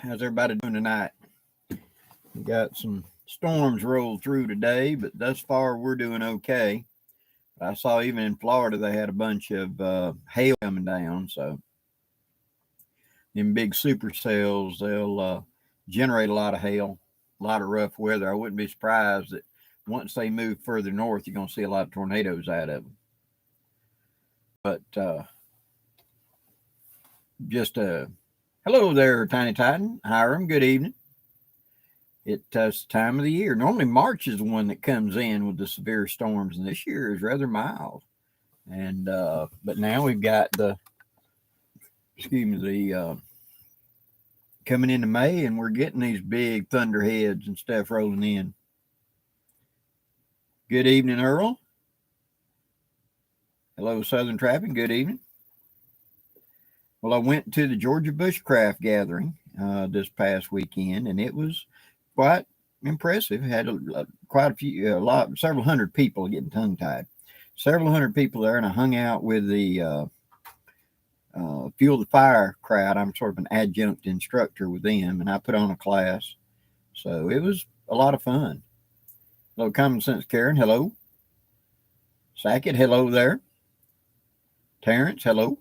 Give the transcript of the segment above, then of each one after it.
How's everybody doing tonight? We got some storms rolled through today, but thus far we're doing okay. I saw even in Florida they had a bunch of hail coming down. So in big supercells, they'll generate a lot of hail, a lot of rough weather. I wouldn't be surprised that once they move further north, you're going to see a lot of tornadoes out of them. But just hello there, Tiny Titan. Hiram, good evening. It's time of the year. Normally March is the one that comes in with the severe storms, and this year is rather mild. And but now we've got the coming into May, and we're getting these big thunderheads and stuff rolling in. Good evening, Earl. Hello, Southern Trapping. Good evening. Well, I went to the Georgia Bushcraft gathering this past weekend, and it was quite impressive. Had quite a few, several hundred people getting tongue-tied. Several hundred people there, and I hung out with the Fuel the Fire crowd. I'm sort of an adjunct instructor with them, and I put on a class. So it was a lot of fun. Hello, Common Sense Karen. Hello. Sackett, hello there. Terrence, hello.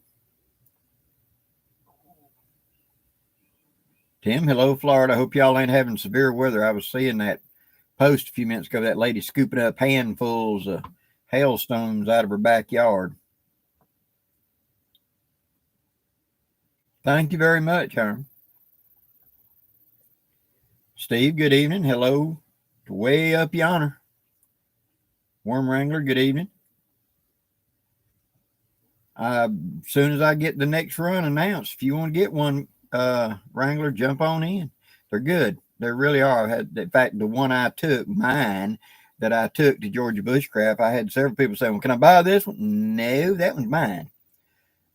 Tim, hello, Florida. I hope y'all ain't having severe weather. I was seeing that post a few minutes ago, that lady scooping up handfuls of hailstones out of her backyard. Thank you very much, Herm. Steve, good evening. Hello to way up yonder. Worm Wrangler, good evening. As soon as I get the next run announced, if you want to get one, Wrangler, jump on in. They're good. They really are. In fact, the one I took, mine, that I took to Georgia Bushcraft, I had several people say, well, can I buy this one? No, that one's mine.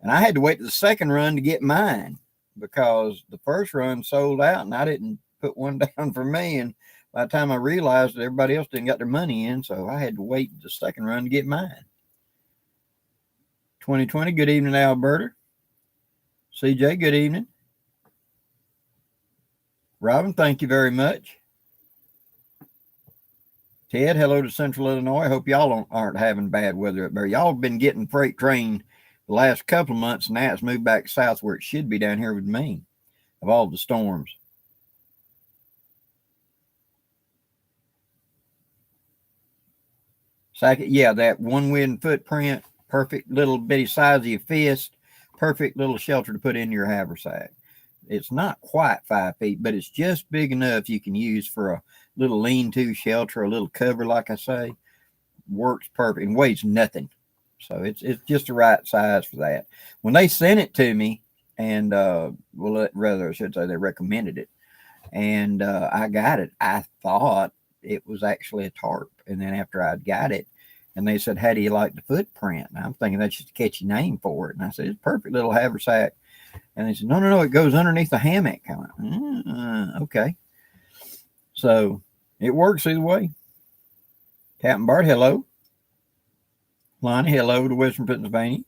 And I had to wait to the second run to get mine because the first run sold out and I didn't put one down for me. And by the time I realized that everybody else didn't got their money in, so I had to wait the second run to get mine. 2020, good evening, Alberta. CJ, good evening. Robin, thank you very much. Ted, hello to Central Illinois. Hope y'all aren't having bad weather up there. Y'all have been getting freight train the last couple of months, and now it's moved back south where it should be down here with me of all the storms. Sackett, yeah, that one wind footprint, perfect little bitty size of your fist, perfect little shelter to put in your haversack. It's not quite 5 feet, but it's just big enough you can use for a little lean-to shelter, a little cover, like I say. Works perfect and weighs nothing. So it's just the right size for that. When they sent it to me, and I should say they recommended it, and I got it, I thought it was actually a tarp. And then after I got it, and they said, how do you like the footprint? And I'm thinking that's just a catchy name for it. And I said, it's a perfect little haversack. And they said, no, it goes underneath the hammock. I went, okay. So it works either way. Captain Bart, hello. Lonnie, hello to Western Pennsylvania.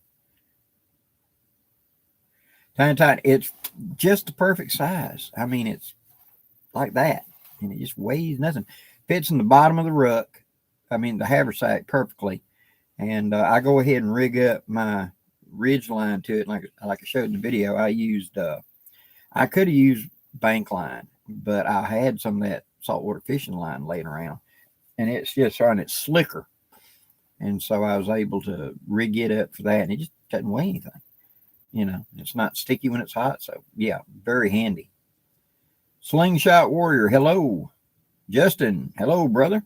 Tiny, it's just the perfect size. I mean, it's like that. And it just weighs nothing. Fits in the bottom of the ruck. I mean, the haversack perfectly. And I go ahead and rig up my ridge line to it. Like I showed in the video, I could have used bank line, but I had some of that saltwater fishing line laying around. And it's just trying, it's slicker. And so I was able to rig it up for that. And it just doesn't weigh anything. You know, it's not sticky when it's hot. So, yeah, very handy. Slingshot Warrior, hello. Justin, hello, brother.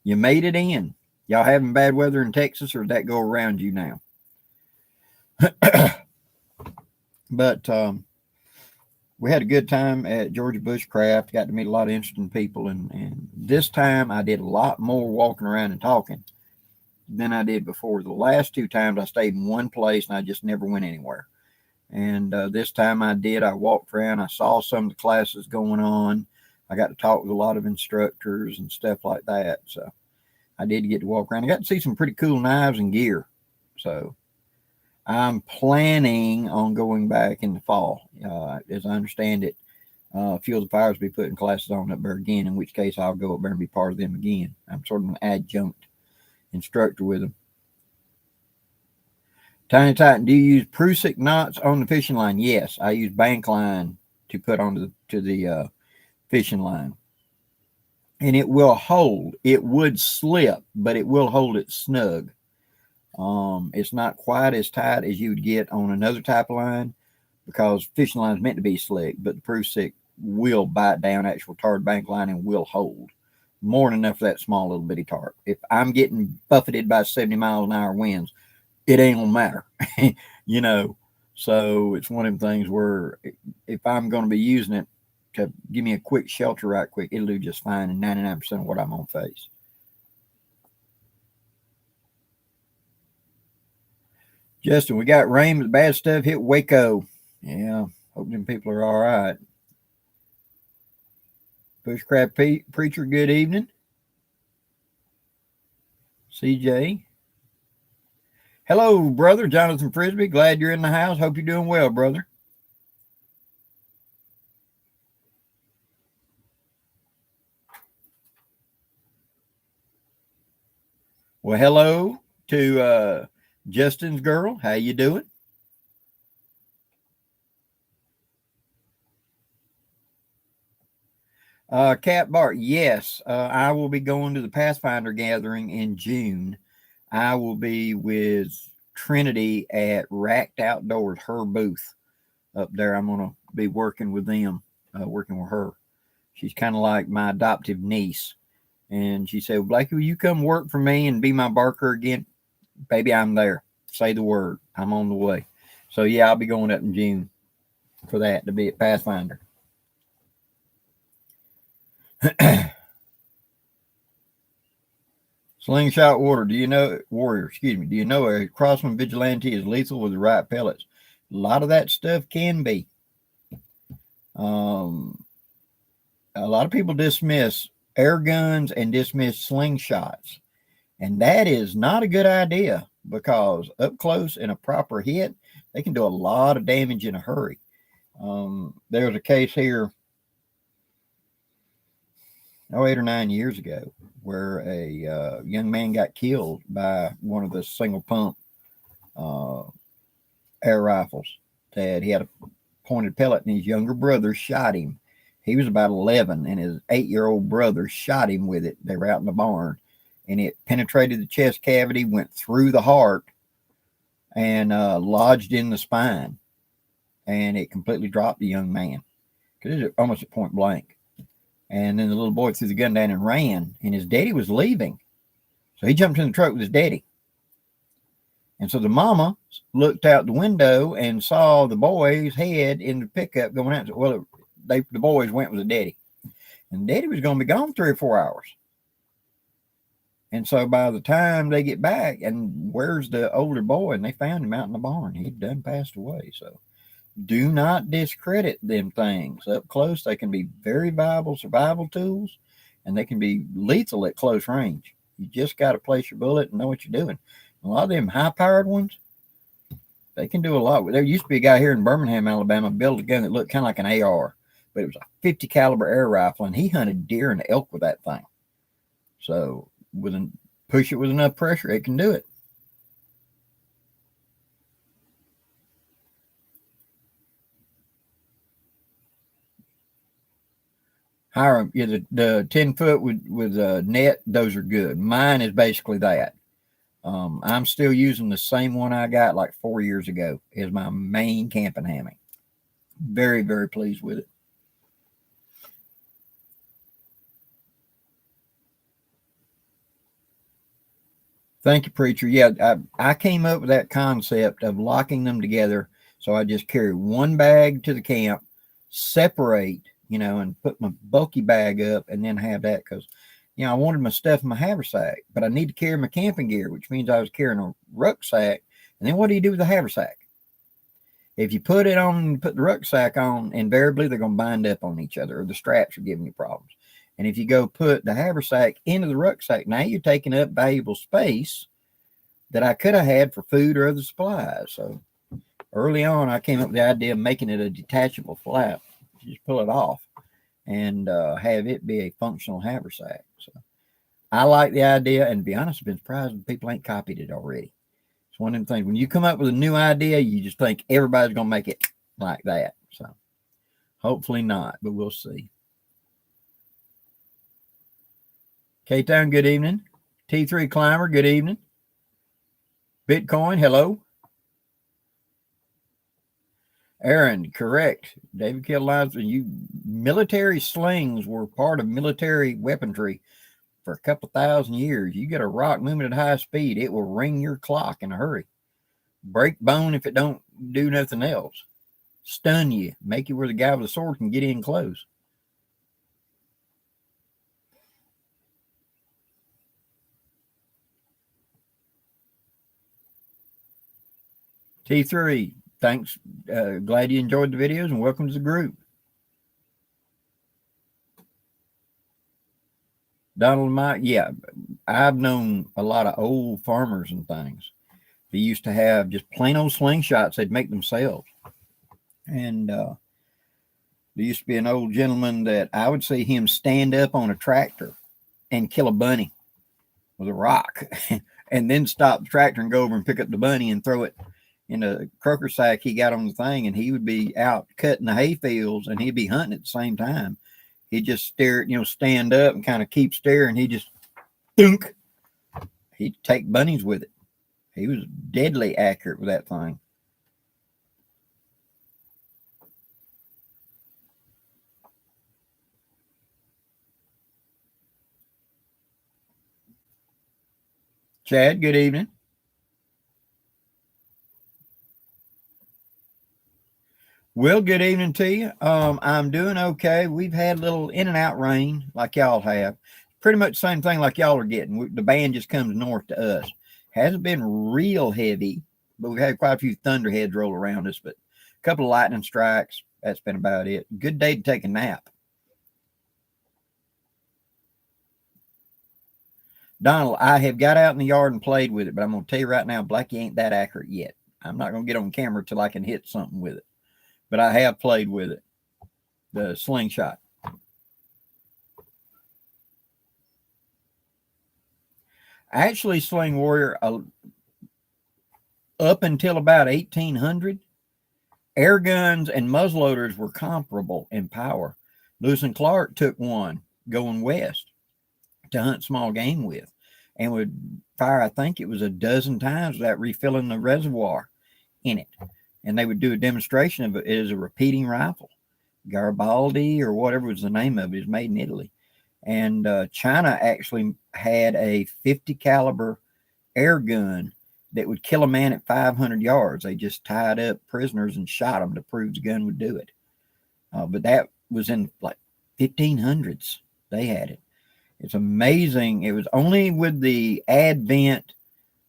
You made it in. Y'all having bad weather in Texas, or did that go around you now? But we had a good time at Georgia Bushcraft. Got to meet a lot of interesting people. And this time I did a lot more walking around and talking than I did before. The last two times I stayed in one place and I just never went anywhere. And this time I did. I walked around. I saw some of the classes going on. I got to talk with a lot of instructors and stuff like that. So I did get to walk around. I got to see some pretty cool knives and gear. So I'm planning on going back in the fall. As I understand it, Fuel the Fires will be putting classes on up there again, in which case I'll go up there and be part of them again. I'm sort of an adjunct instructor with them. Tiny Titan, do you use Prusik knots on the fishing line? Yes, I use bank line to put onto the fishing line. And it will hold. It would slip, but it will hold it snug. It's not quite as tight as you would get on another type of line, because fishing line is meant to be slick, but the Prusik will bite down actual tarred bank line and will hold more than enough for that small little bitty tarp. If I'm getting buffeted by 70 miles an hour winds, it ain't gonna matter. You know, so it's one of them things where if I'm going to be using it to give me a quick shelter right quick, it'll do just fine in 99% of what I'm on face. Justin, we got rain, but the bad stuff hit Waco. Yeah, hope them people are all right. Bushcraft Preacher, good evening. CJ. Hello, brother. Jonathan Frisbee. Glad you're in the house. Hope you're doing well, brother. Well, hello to Justin's girl. How you doing? Cat Bart, yes. I will be going to the Pathfinder gathering in June. I will be with Trinity at Racked Outdoors, her booth up there. I'm going to be working with them, working with her. She's kind of like my adoptive niece. And she said, Blakey, will you come work for me and be my barker again? Baby, I'm there. Say the word. I'm on the way. So, yeah, I'll be going up in June for that, to be at Pathfinder. Slingshot Warrior, do you know a Crossman Vigilante is lethal with the right pellets? A lot of that stuff can be. A lot of people dismiss air guns and dismiss slingshots. And that is not a good idea, because up close in a proper hit, they can do a lot of damage in a hurry. There's a case here 8 or 9 years ago where a young man got killed by one of the single pump air rifles that he had a pointed pellet, and his younger brother shot him. He was about 11, and his 8-year-old brother shot him with it. They were out in the barn, and it penetrated the chest cavity, went through the heart, and lodged in the spine, and it completely dropped the young man, because it was almost at point blank. And then the little boy threw the gun down and ran, and his daddy was leaving. So he jumped in the truck with his daddy. And so the mama looked out the window and saw the boy's head in the pickup going out. Well, the boys went with the daddy. And daddy was going to be gone 3 or 4 hours. And so by the time they get back, and where's the older boy? And they found him out in the barn. He'd done passed away. So do not discredit them things. Up close, they can be very viable survival tools, and they can be lethal at close range. You just got to place your bullet and know what you're doing. A lot of them high-powered ones, they can do a lot. There used to be a guy here in Birmingham, Alabama, built a gun that looked kind of like an AR, but it was a 50 caliber air rifle, and he hunted deer and elk with that thing. So push it with enough pressure, it can do it. Hiram, yeah, the 10-foot with a net, those are good. Mine is basically that. I'm still using the same one I got like 4 years ago as my main camping hammock. Very, very pleased with it. Thank you, Preacher. Yeah, I came up with that concept of locking them together. So I just carry one bag to the camp, separate, and put my bulky bag up, and then have that, because, I wanted my stuff in my haversack, but I need to carry my camping gear, which means I was carrying a rucksack. And then what do you do with the haversack? If you put the rucksack on, invariably they're going to bind up on each other, or the straps are giving you problems. And if you go put the haversack into the rucksack, now you're taking up valuable space that I could have had for food or other supplies. So early on, I came up with the idea of making it a detachable flap. just pull it off and have it be a functional haversack. So I like the idea, and to be honest, I've been surprised when people ain't copied it already. It's one of them things. When you come up with a new idea, you just think everybody's going to make it like that. So hopefully not, but we'll see. K-Town, good evening. T3 Climber, good evening. Bitcoin, hello. Aaron, correct. David Carolina, military slings were part of military weaponry for a couple thousand years. You get a rock moving at high speed, it will ring your clock in a hurry. Break bone if it don't do nothing else. Stun you, make you where the guy with a sword can get in close. T3, thanks. Glad you enjoyed the videos and welcome to the group. Donald and Mike, yeah, I've known a lot of old farmers and things. They used to have just plain old slingshots they'd make themselves. And there used to be an old gentleman that I would see him stand up on a tractor and kill a bunny with a rock and then stop the tractor and go over and pick up the bunny and throw it in a croaker sack he got on the thing, and he would be out cutting the hay fields and he'd be hunting at the same time. He'd just stare, stand up and kind of keep staring. He just thunk. He'd take bunnies with it. He was deadly accurate with that thing. Chad, good evening. Well, good evening to you. I'm doing okay. We've had a little in and out rain like y'all have. Pretty much the same thing like y'all are getting. The band just comes north to us. Hasn't been real heavy, but we've had quite a few thunderheads roll around us, but a couple of lightning strikes. That's been about it. Good day to take a nap. Donald, I have got out in the yard and played with it, but I'm going to tell you right now, Blackie ain't that accurate yet. I'm not going to get on camera till I can hit something with it. But I have played with it, the slingshot. Actually, Sling Warrior, up until about 1800, air guns and muzzleloaders were comparable in power. Lewis and Clark took one going west to hunt small game with and would fire, I think it was a dozen times without refilling the reservoir in it. And they would do a demonstration of it as a repeating rifle. Garibaldi or whatever was the name of it is made in Italy. And China actually had a 50 caliber air gun that would kill a man at 500 yards. They just tied up prisoners and shot them to prove the gun would do it. But that was in like 1500s. They had it. It's amazing. It was only with the advent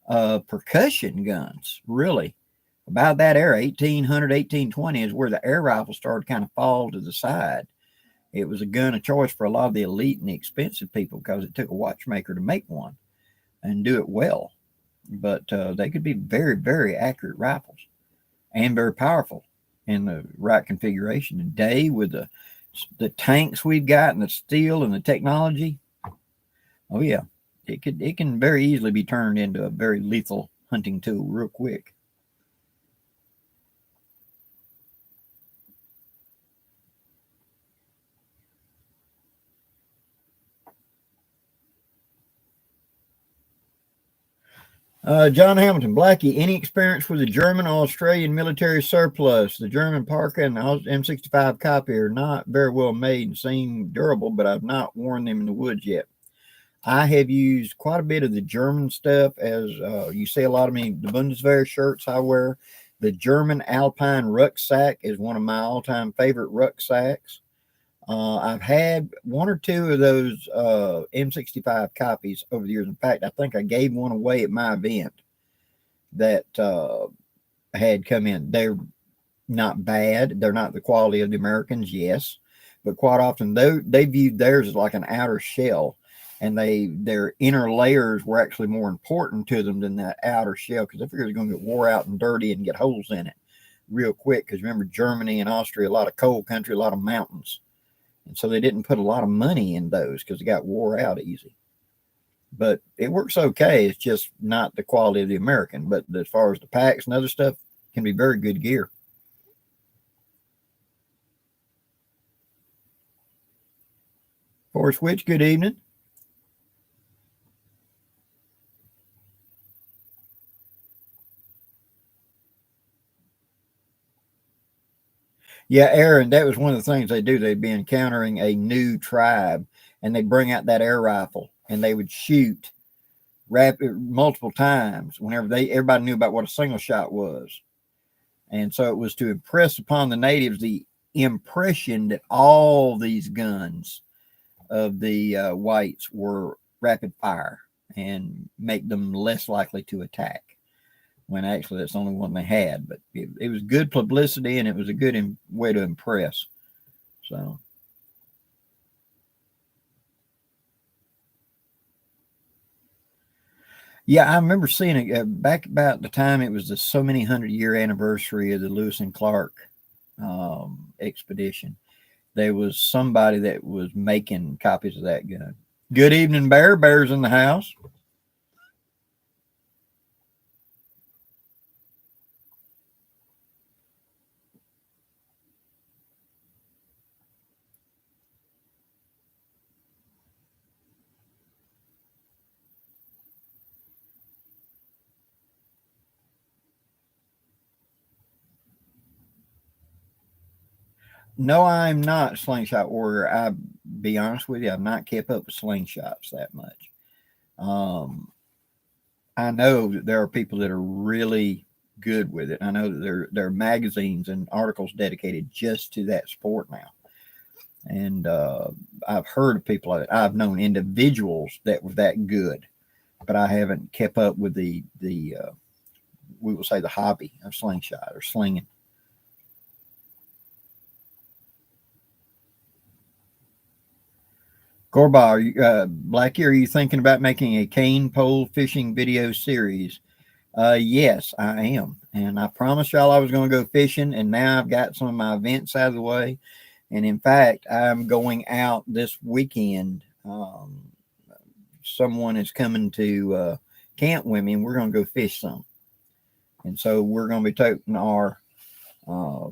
of percussion guns, really. About that era, 1800, 1820 is where the air rifle started kind of fall to the side. It was a gun of choice for a lot of the elite and the expensive people because it took a watchmaker to make one and do it well. But they could be very, very accurate rifles and very powerful in the right configuration. Today, with the tanks we've got and the steel and the technology, oh yeah, it can very easily be turned into a very lethal hunting tool real quick. John Hamilton, Blackie, any experience with the German or Australian military surplus? The German Parker and the M65 copy are not very well made and seem durable, but I've not worn them in the woods yet. I have used quite a bit of the German stuff, as you see a lot of the Bundeswehr shirts I wear. The German Alpine rucksack is one of my all-time favorite rucksacks. I've had one or two of those M65 copies over the years. In fact, I think I gave one away at my event that had come in. They're not bad. They're not the quality of the Americans, yes. But quite often, they viewed theirs as like an outer shell. And their inner layers were actually more important to them than that outer shell because they figured they're going to get wore out and dirty and get holes in it. real quick, because remember, Germany and Austria, a lot of cold country, a lot of mountains. And so they didn't put a lot of money in those because they got wore out easy. But it works okay. It's just not the quality of the American. But as far as the packs and other stuff, can be very good gear. Forest Witch, good evening. Yeah, Aaron, that was one of the things they do. They'd be encountering a new tribe, and they'd bring out that air rifle, and they would shoot rapid multiple times whenever everybody knew about what a single shot was. And so it was to impress upon the natives the impression that all these guns of the whites were rapid fire and make them less likely to attack, when actually that's the only one they had. But it was good publicity, and it was a good way to impress. So, yeah, I remember seeing it back about the time it was the so many 100-year anniversary of the Lewis and Clark expedition. There was somebody that was making copies of that gun. Good evening, Bear. Bear's in the house. No, I'm not a slingshot warrior. I be honest with you, I've not kept up with slingshots that much. Um, I know that there are people that are really good with it. I know that there are magazines and articles dedicated just to that sport now. And I've heard of people like that. I've known individuals that were that good, but I haven't kept up with the we will say the hobby of slingshot or slinging. Gorba, Blackie, are you thinking about making a cane pole fishing video series? Yes, I am. And I promised y'all I was going to go fishing, and now I've got some of my events out of the way. And in fact, I'm going out this weekend. Someone is coming to camp with me, and we're going to go fish some. And so we're going to be taking our uh,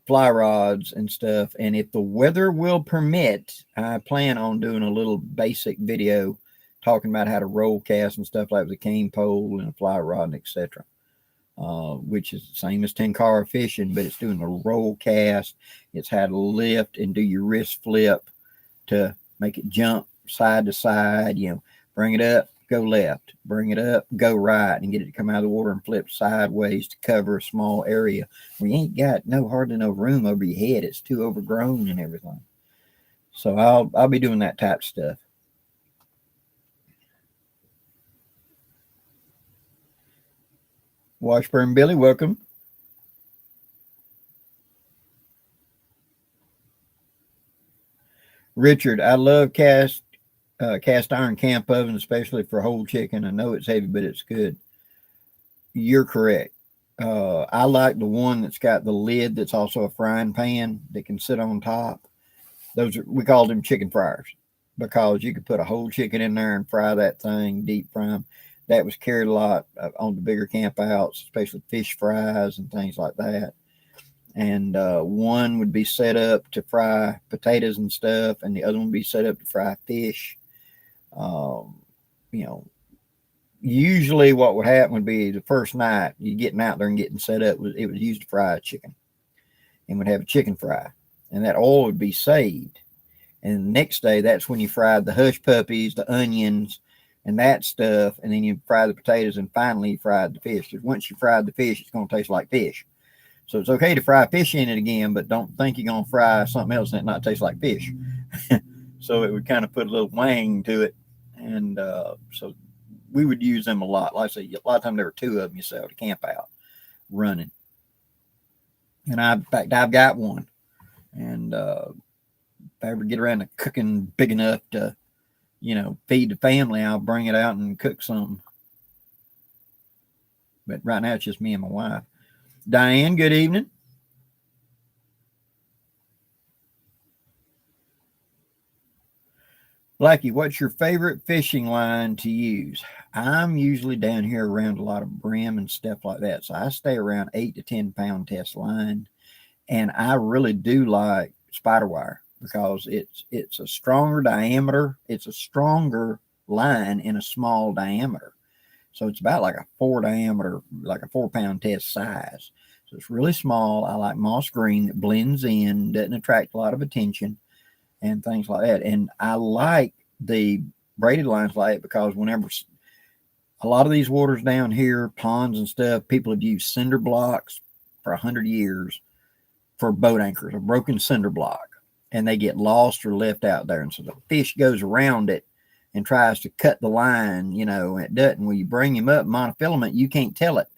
fly rods and stuff. And if the weather will permit, I plan on doing a little basic video talking about how to roll cast and stuff like the cane pole and a fly rod, etc. Which is the same as tenkara fishing, but it's doing a roll cast. It's how to lift and do your wrist flip to make it jump side to side. Bring it up, go left, bring it up, go right, and get it to come out of the water and flip sideways to cover a small area where you ain't got hardly no room over your head. It's too overgrown and everything. So I'll be doing that type of stuff. Washburn Billy, welcome. Richard, I love cast iron camp oven, especially for whole chicken. I know it's heavy, but it's good. You're correct. I like the one that's got the lid that's also a frying pan that can sit on top. We call them chicken fryers because you could put a whole chicken in there and fry that thing, deep fry them. That was carried a lot on the bigger camp outs, especially fish fries and things like that. And one would be set up to fry potatoes and stuff, and the other one would be set up to fry fish. Um, you know, Usually what would happen would be the first night you getting out there and getting set up, it was used to fry chicken, and would have a chicken fry, and that oil would be saved. And the next day, that's when you fried the hush puppies, the onions, and that stuff, and then you fry the potatoes, and finally you fried the fish. Because once you fried the fish, it's going to taste like fish. So it's okay to fry fish in it again, but don't think you're going to fry something else and it not taste like fish. So it would kind of put a little wang to it. And so we would use them a lot. Like I say, a lot of times there were two of them you sell to camp out running. And in fact, I've got one. And if I ever get around to cooking big enough to, feed the family, I'll bring it out and cook some. But right now it's just me and my wife. Diane, good evening. Blackie, what's your favorite fishing line to use? I'm usually down here around a lot of brim and stuff like that. So I stay around 8 to 10 pound test line. And I really do like spider wire because it's a stronger diameter. It's a stronger line in a small diameter. So it's about like a 4 diameter, like a 4 pound test size. So it's really small. I like moss green that blends in, doesn't attract a lot of attention and things like that. And I like the braided lines like it because whenever a lot of these waters down here, ponds and stuff, people have used cinder blocks for 100 years for boat anchors, a broken cinder block, and they get lost or left out there. And so the fish goes around it and tries to cut the line, and it doesn't. When you bring him up monofilament, you can't tell it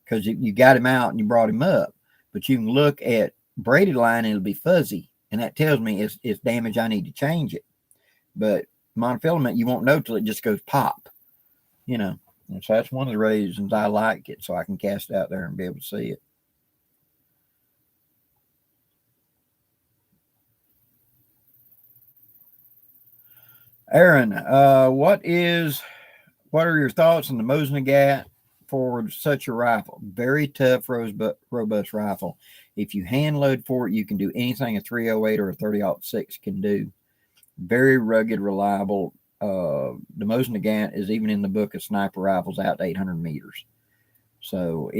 because you got him out and you brought him up. But you can look at braided line and it'll be fuzzy, and that tells me it's damage. I need to change it. But monofilament, you won't know till it just goes pop, And so that's one of the reasons I like it, so I can cast it out there and be able to see it. Aaron, what are your thoughts on the Mosin for such a rifle? Very tough, robust rifle. If you hand load for it, you can do anything a 308 or a 30-06 can do. Very rugged, reliable. The Mosin is even in the book of sniper rifles out to 800 meters. So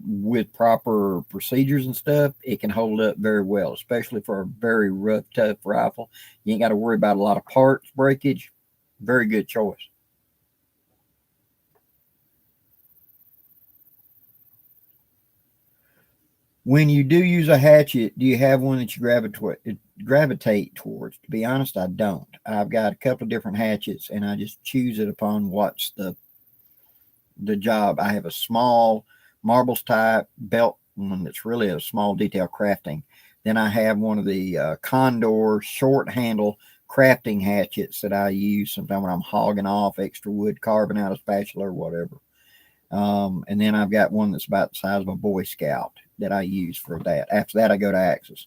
with proper procedures and stuff, it can hold up very well, especially for a very rough, tough rifle. You ain't got to worry about a lot of parts breakage. Very good choice. When you do use a hatchet, do you have one that you gravitate towards? To be honest, I don't. I've got a couple of different hatchets, and I just choose it upon what's the job. I have a small marbles type belt one that's really a small detail crafting. Then I have one of the Condor short handle crafting hatchets that I use sometimes when I'm hogging off extra wood, carving out a spatula or whatever. And then I've got one that's about the size of a Boy Scout that I use for that. After that, I go to axes.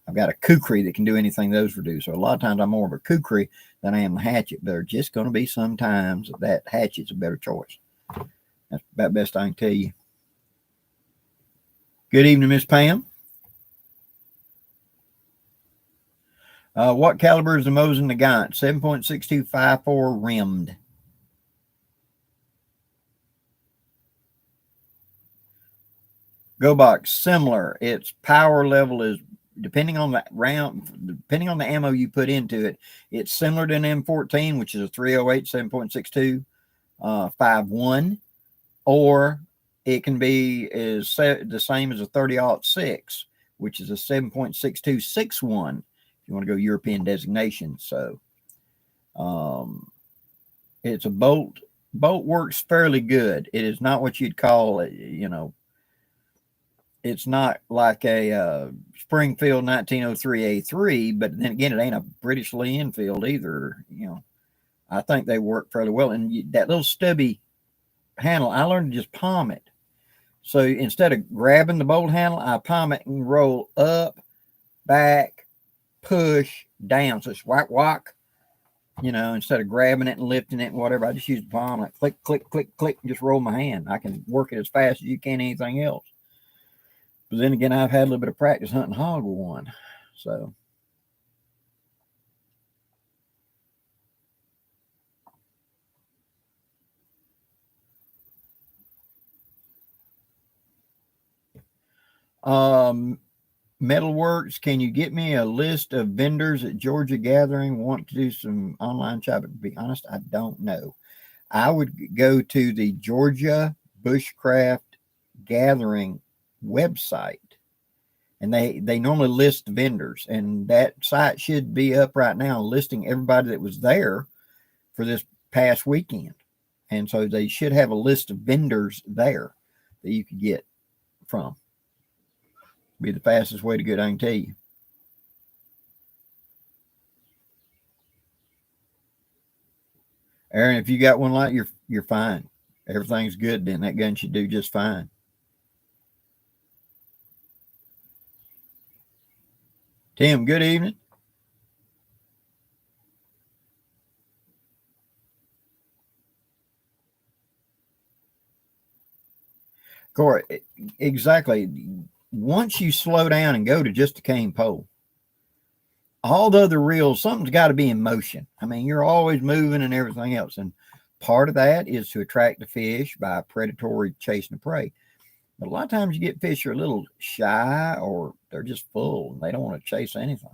I've got a kukri that can do anything those would do. So a lot of times I'm more of a kukri than I am the hatchet, but there's just going to be sometimes that hatchet's a better choice. That's about best I can tell you. Good evening, Miss Pam. What caliber is the Mosin Nagant? 7.6254 rimmed. Go box, similar. Its power level is depending on the ammo you put into it. It's similar to an M14, which is a 308 7.62 51, or it can be the same as a 30-06, which is a 7.6261. If you want to go European designation, so it's a bolt. Bolt works fairly good. It is not what you'd call it, It's not like a Springfield 1903 A3, but then again, it ain't a British Lee Enfield either. I think they work fairly well. And that little stubby handle, I learned to just palm it. So instead of grabbing the bolt handle, I palm it and roll up, back, push, down. So it's whack, whack. Instead of grabbing it and lifting it and whatever, I just use the palm, like click, click, click, click, and just roll my hand. I can work it as fast as you can anything else. But then again, I've had a little bit of practice hunting hog with one. So. Metalworks, can you get me a list of vendors at Georgia Gathering? Want to do some online shopping? To be honest, I don't know. I would go to the Georgia Bushcraft Gathering website, and they normally list vendors, and that site should be up right now listing everybody that was there for this past weekend. And so they should have a list of vendors there that you could get from. Be the fastest way to go, I can tell you. Aaron, if you got one like you're fine. Everything's good, then that gun should do just fine. Tim, good evening. Corey, exactly. Once you slow down and go to just a cane pole, all the other reels, something's got to be in motion. I mean, you're always moving and everything else. And part of that is to attract the fish by predatory chasing the prey. But a lot of times you get fish who are a little shy or they're just full and they don't want to chase anything.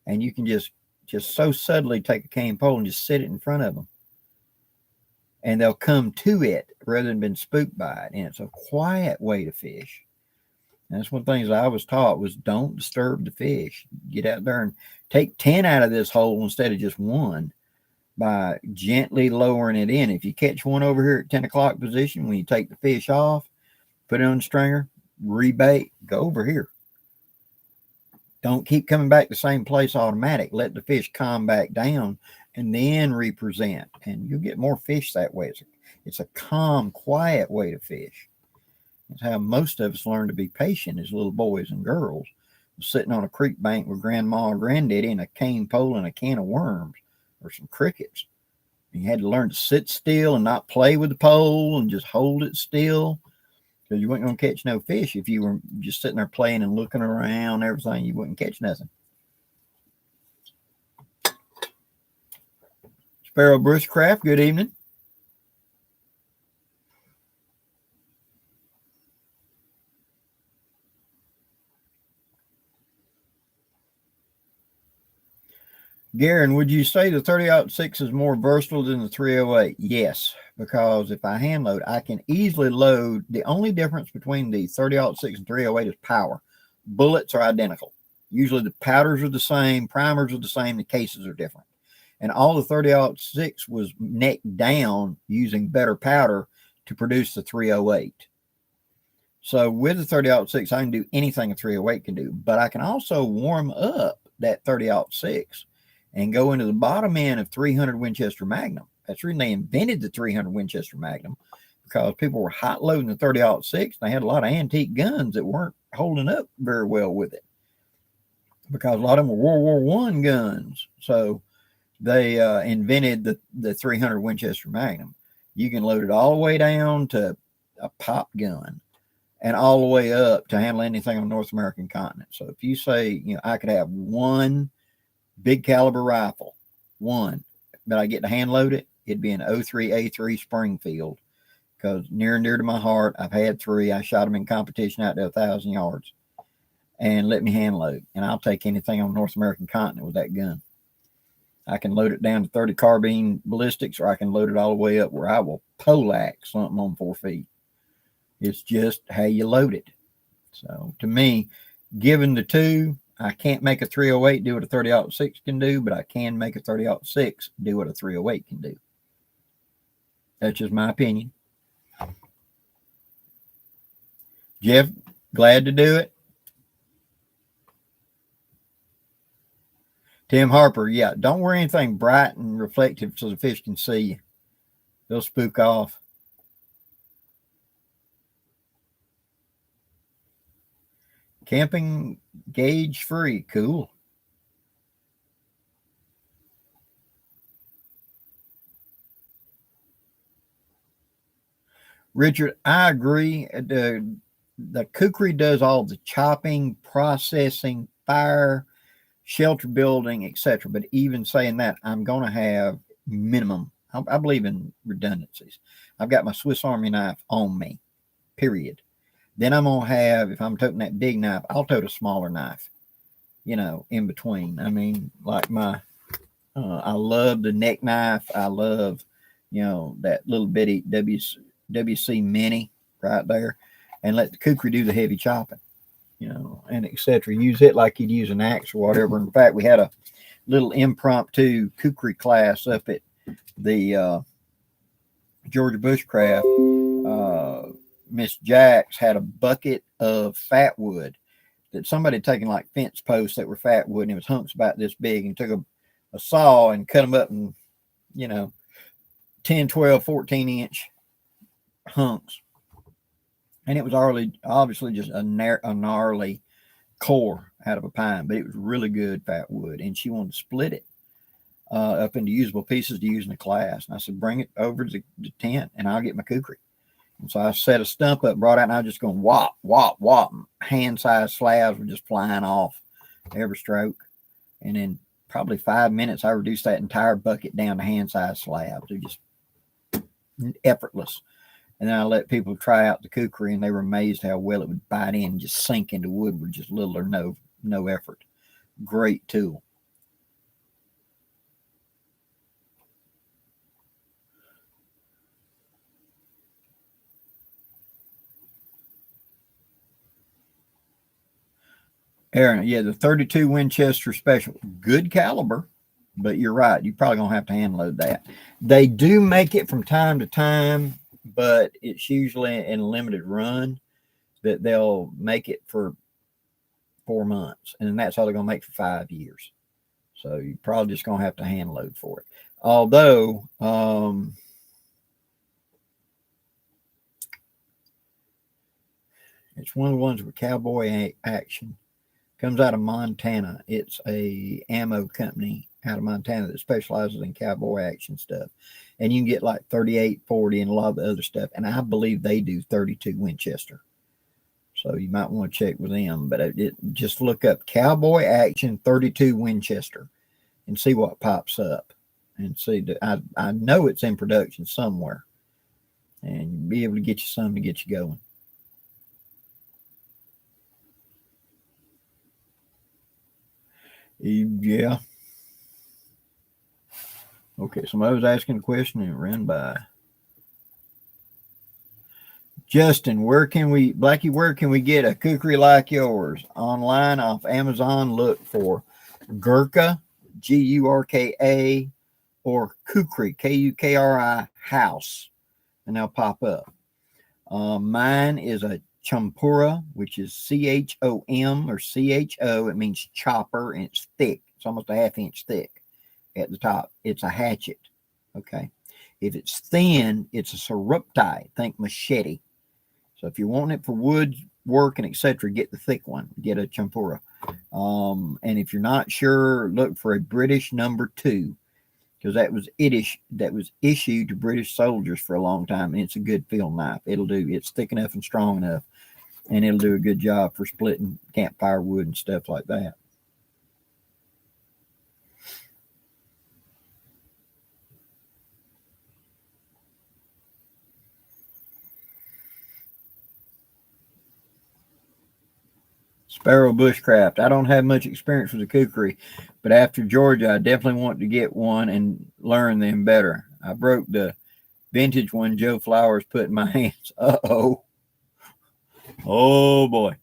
And you can just so subtly take a cane pole and just sit it in front of them. And they'll come to it rather than been spooked by it. And it's a quiet way to fish. And that's one of the things I was taught was don't disturb the fish. Get out there and take 10 out of this hole instead of just one by gently lowering it in. If you catch one over here at 10 o'clock position, when you take the fish off, put it on the stringer, rebait, go over here. Don't keep coming back to the same place automatic. Let the fish calm back down and then represent. And you'll get more fish that way. It's a calm, quiet way to fish. It's how most of us learn to be patient as little boys and girls. Sitting on a creek bank with grandma or granddaddy and a cane pole and a can of worms or some crickets. You had to learn to sit still and not play with the pole and just hold it still. Because you weren't going to catch no fish if you were just sitting there playing and looking around, everything. You wouldn't catch nothing. Sparrow Bushcraft, good evening. Garen, would you say the 30-06 is more versatile than the 308? Yes, because if I hand load, I can easily load. The only difference between the 30-06 and 308 is power. Bullets are identical. Usually the powders are the same, primers are the same, the cases are different. And all the 30-06 was neck down using better powder to produce the 308. So with the 30-06, I can do anything a 308 can do, but I can also warm up that 30-06 and go into the bottom end of 300 Winchester Magnum. That's the reason they invented the 300 Winchester Magnum, because people were hot loading the 30-06. They had a lot of antique guns that weren't holding up very well with it, because a lot of them were World War I guns. So they invented the 300 Winchester Magnum. You can load it all the way down to a pop gun and all the way up to handle anything on the North American continent. So if you say, I could have one big caliber rifle, one, but I get to hand load it, it'd be an 03A3 Springfield, because near and dear to my heart, I've had three. I shot them in competition out to 1,000 yards and let me hand load. And I'll take anything on the North American continent with that gun. I can load it down to 30 carbine ballistics, or I can load it all the way up where I will poleaxe something on 4 feet. It's just how you load it. So to me, given the two, I can't make a 308 do what a 30-06 can do, but I can make a 30-06 do what a 308 can do. That's just my opinion. Jeff, glad to do it. Tim Harper, yeah, don't wear anything bright and reflective so the fish can see you. They'll spook off. Camping gauge free. Cool. Richard, I agree. The Kukri does all the chopping, processing, fire, shelter building, etc. But even saying that, I'm going to have minimum. I believe in redundancies. I've got my Swiss Army knife on me, period. Then I'm going to have, if I'm toting that big knife, I'll tote a smaller knife, in between. I mean, like I love the neck knife. I love, that little bitty WC Mini right there, and let the Kukri do the heavy chopping, and etc. Use it like you'd use an axe or whatever. In fact, we had a little impromptu Kukri class up at the Georgia Bushcraft. Miss Jacks had a bucket of fat wood that somebody had taken, like fence posts that were fat wood, and it was hunks about this big, and took a saw and cut them up in, 10, 12, 14-inch hunks. And it was obviously just a gnarly core. out of a pine, but it was really good fat wood. And she wanted to split it up into usable pieces to use in the class. And I said, bring it over to the tent and I'll get my kukri. And so I set a stump up, brought out, and I was just going whop, whop, whop. Hand-sized slabs were just flying off every stroke. And in probably 5 minutes, I reduced that entire bucket down to hand-sized slabs. They're just effortless. And then I let people try out the kukri, and they were amazed how well it would bite in and just sink into wood with just little or no effort. Great tool. Aaron, yeah, the 32 Winchester Special, good caliber, but you're right. You're probably going to have to hand load that. They do make it from time to time, but it's usually in a limited run that they'll make it for 4 months, and then that's all they're going to make for 5 years. So you're probably just going to have to hand load for it. Although, it's one of the ones with cowboy action. Comes out of Montana. It's a ammo company out of Montana that specializes in cowboy action stuff. And you can get like 38, 40, and a lot of the other stuff. And I believe they do 32 Winchester. So you might want to check with them. But just look up cowboy action 32 Winchester and see what pops up. And see, I know it's in production somewhere. And you'll be able to get you some to get you going. Yeah. Okay, somebody was asking a question and it ran by. Justin, where can we get a kukri like yours? Online off Amazon, look for Gurkha, Gurka, or Kukri, Kukri house, and they'll pop up. Mine is a champura, which is CHOM or CHO. It means chopper, and it's thick. It's almost a half-inch thick at the top. It's a hatchet. Okay. If it's thin, it's a surupti. Think machete. So if you're wanting it for wood work and etc., get the thick one. Get a champura. And if you're not sure, look for a British number 2, because that was issued to British soldiers for a long time, and it's a good field knife. It's thick enough and strong enough, and it'll do a good job for splitting campfire wood and stuff like that. Sparrow Bushcraft. I don't have much experience with the kukri, but after Georgia, I definitely want to get one and learn them better. I broke the vintage one Joe Flowers put in my hands. Uh-oh. Oh, boy.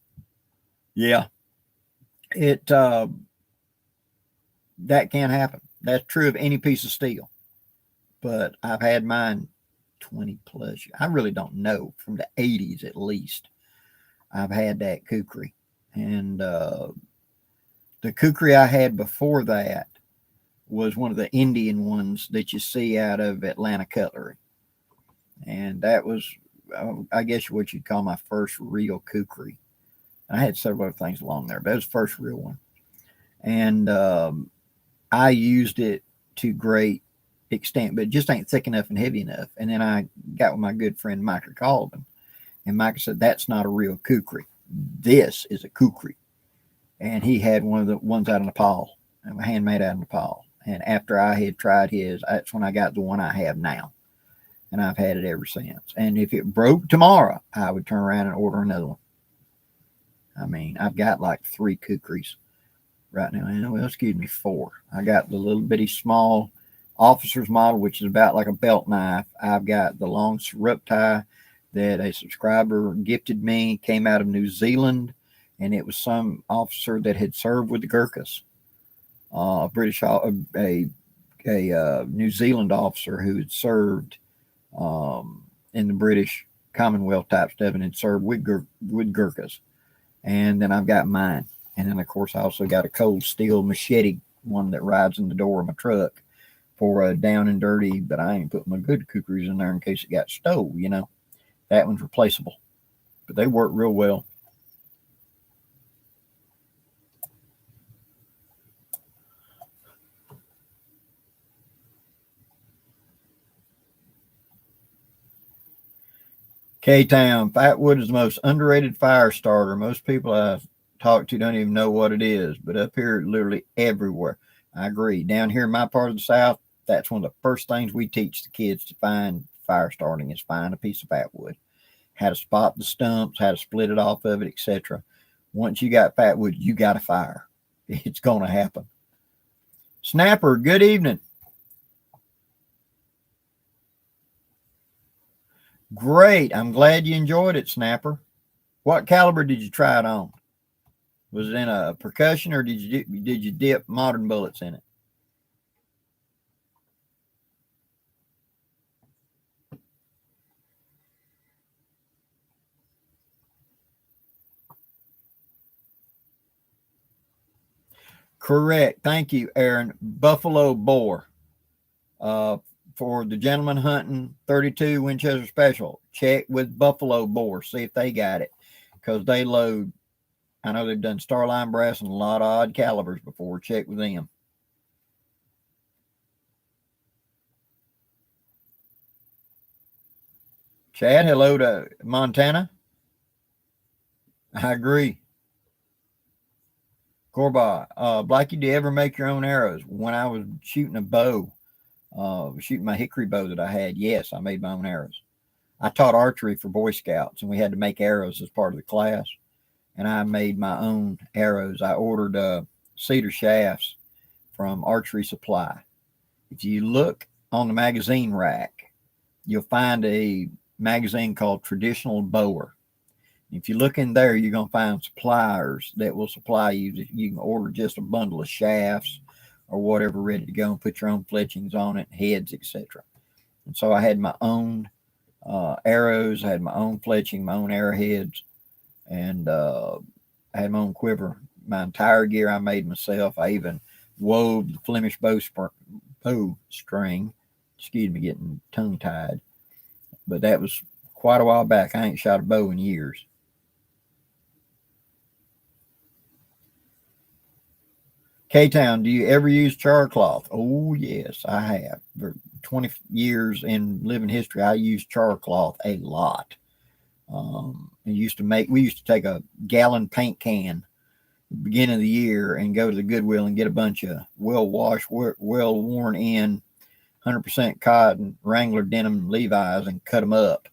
Yeah. That can't happen. That's true of any piece of steel. But I've had mine 20 plus. I really don't know. From the 80s at least, I've had that kukri. And the kukri I had before that was one of the Indian ones that you see out of Atlanta Cutlery. And that was, I guess, what you'd call my first real kukri. I had several other things along there, but it was the first real one. And I used it to great extent, but it just ain't thick enough and heavy enough. And then I got with my good friend Micah Colvin, and Micah said, that's not a real kukri. This is a kukri. And he had one of the ones out of Nepal, handmade out of Nepal. And after I had tried his, that's when I got the one I have now. And I've had it ever since. And if it broke tomorrow, I would turn around and order another one. I mean, I've got like 3 kukris right now. Well, excuse me, 4. I got the little bitty small officer's model, which is about like a belt knife. I've got the long surupti that a subscriber gifted me, came out of New Zealand, and it was some officer that had served with the Gurkhas, a New Zealand officer who had served in the British Commonwealth type stuff and had served with Gurkhas. And then I've got mine. And then, of course, I also got a cold steel machete, one that rides in the door of my truck for a down and dirty, but I ain't put my good kukris in there in case it got stole, you know. That one's replaceable, but they work real well. K-Town, fatwood is the most underrated fire starter. Most people I talk to don't even know what it is, but up here, literally everywhere. I agree. Down here in my part of the South, that's one of the first things we teach the kids to find fire starting is find a piece of fatwood. How to spot the stumps, how to split it off of it, etc. Once you got fatwood, you got a fire. It's going to happen. Snapper, good evening. Great. I'm glad you enjoyed it, Snapper. What caliber did you try it on? Was it in a percussion or did you dip modern bullets in it? Correct. Thank you, Aaron. Buffalo bore. For the gentleman hunting 32 Winchester Special, check with Buffalo bore. See if they got it because they load. I know they've done Starline brass and a lot of odd calibers before. Check with them. Chad, hello to Montana. I agree. Corba, Blackie, do you ever make your own arrows? When I was shooting a bow, shooting my hickory bow that I had, yes, I made my own arrows. I taught archery for Boy Scouts, and we had to make arrows as part of the class. And I made my own arrows. I ordered cedar shafts from Archery Supply. If you look on the magazine rack, you'll find a magazine called Traditional Bower. If you look in there, you're going to find suppliers that will supply you. You can order just a bundle of shafts or whatever ready to go and put your own fletchings on it, heads, etc. And so I had my own arrows, I had my own fletching, my own arrowheads, and I had my own quiver. My entire gear I made myself. I even wove the Flemish bow string. Excuse me, getting tongue tied. But that was quite a while back. I ain't shot a bow in years. K-Town, do you ever use char cloth? Oh, yes, I have. For 20 years in living history, I use char cloth a lot. We used to take a gallon paint can beginning of the year and go to the Goodwill and get a bunch of well-washed, well-worn in 100% cotton Wrangler denim Levi's and cut them up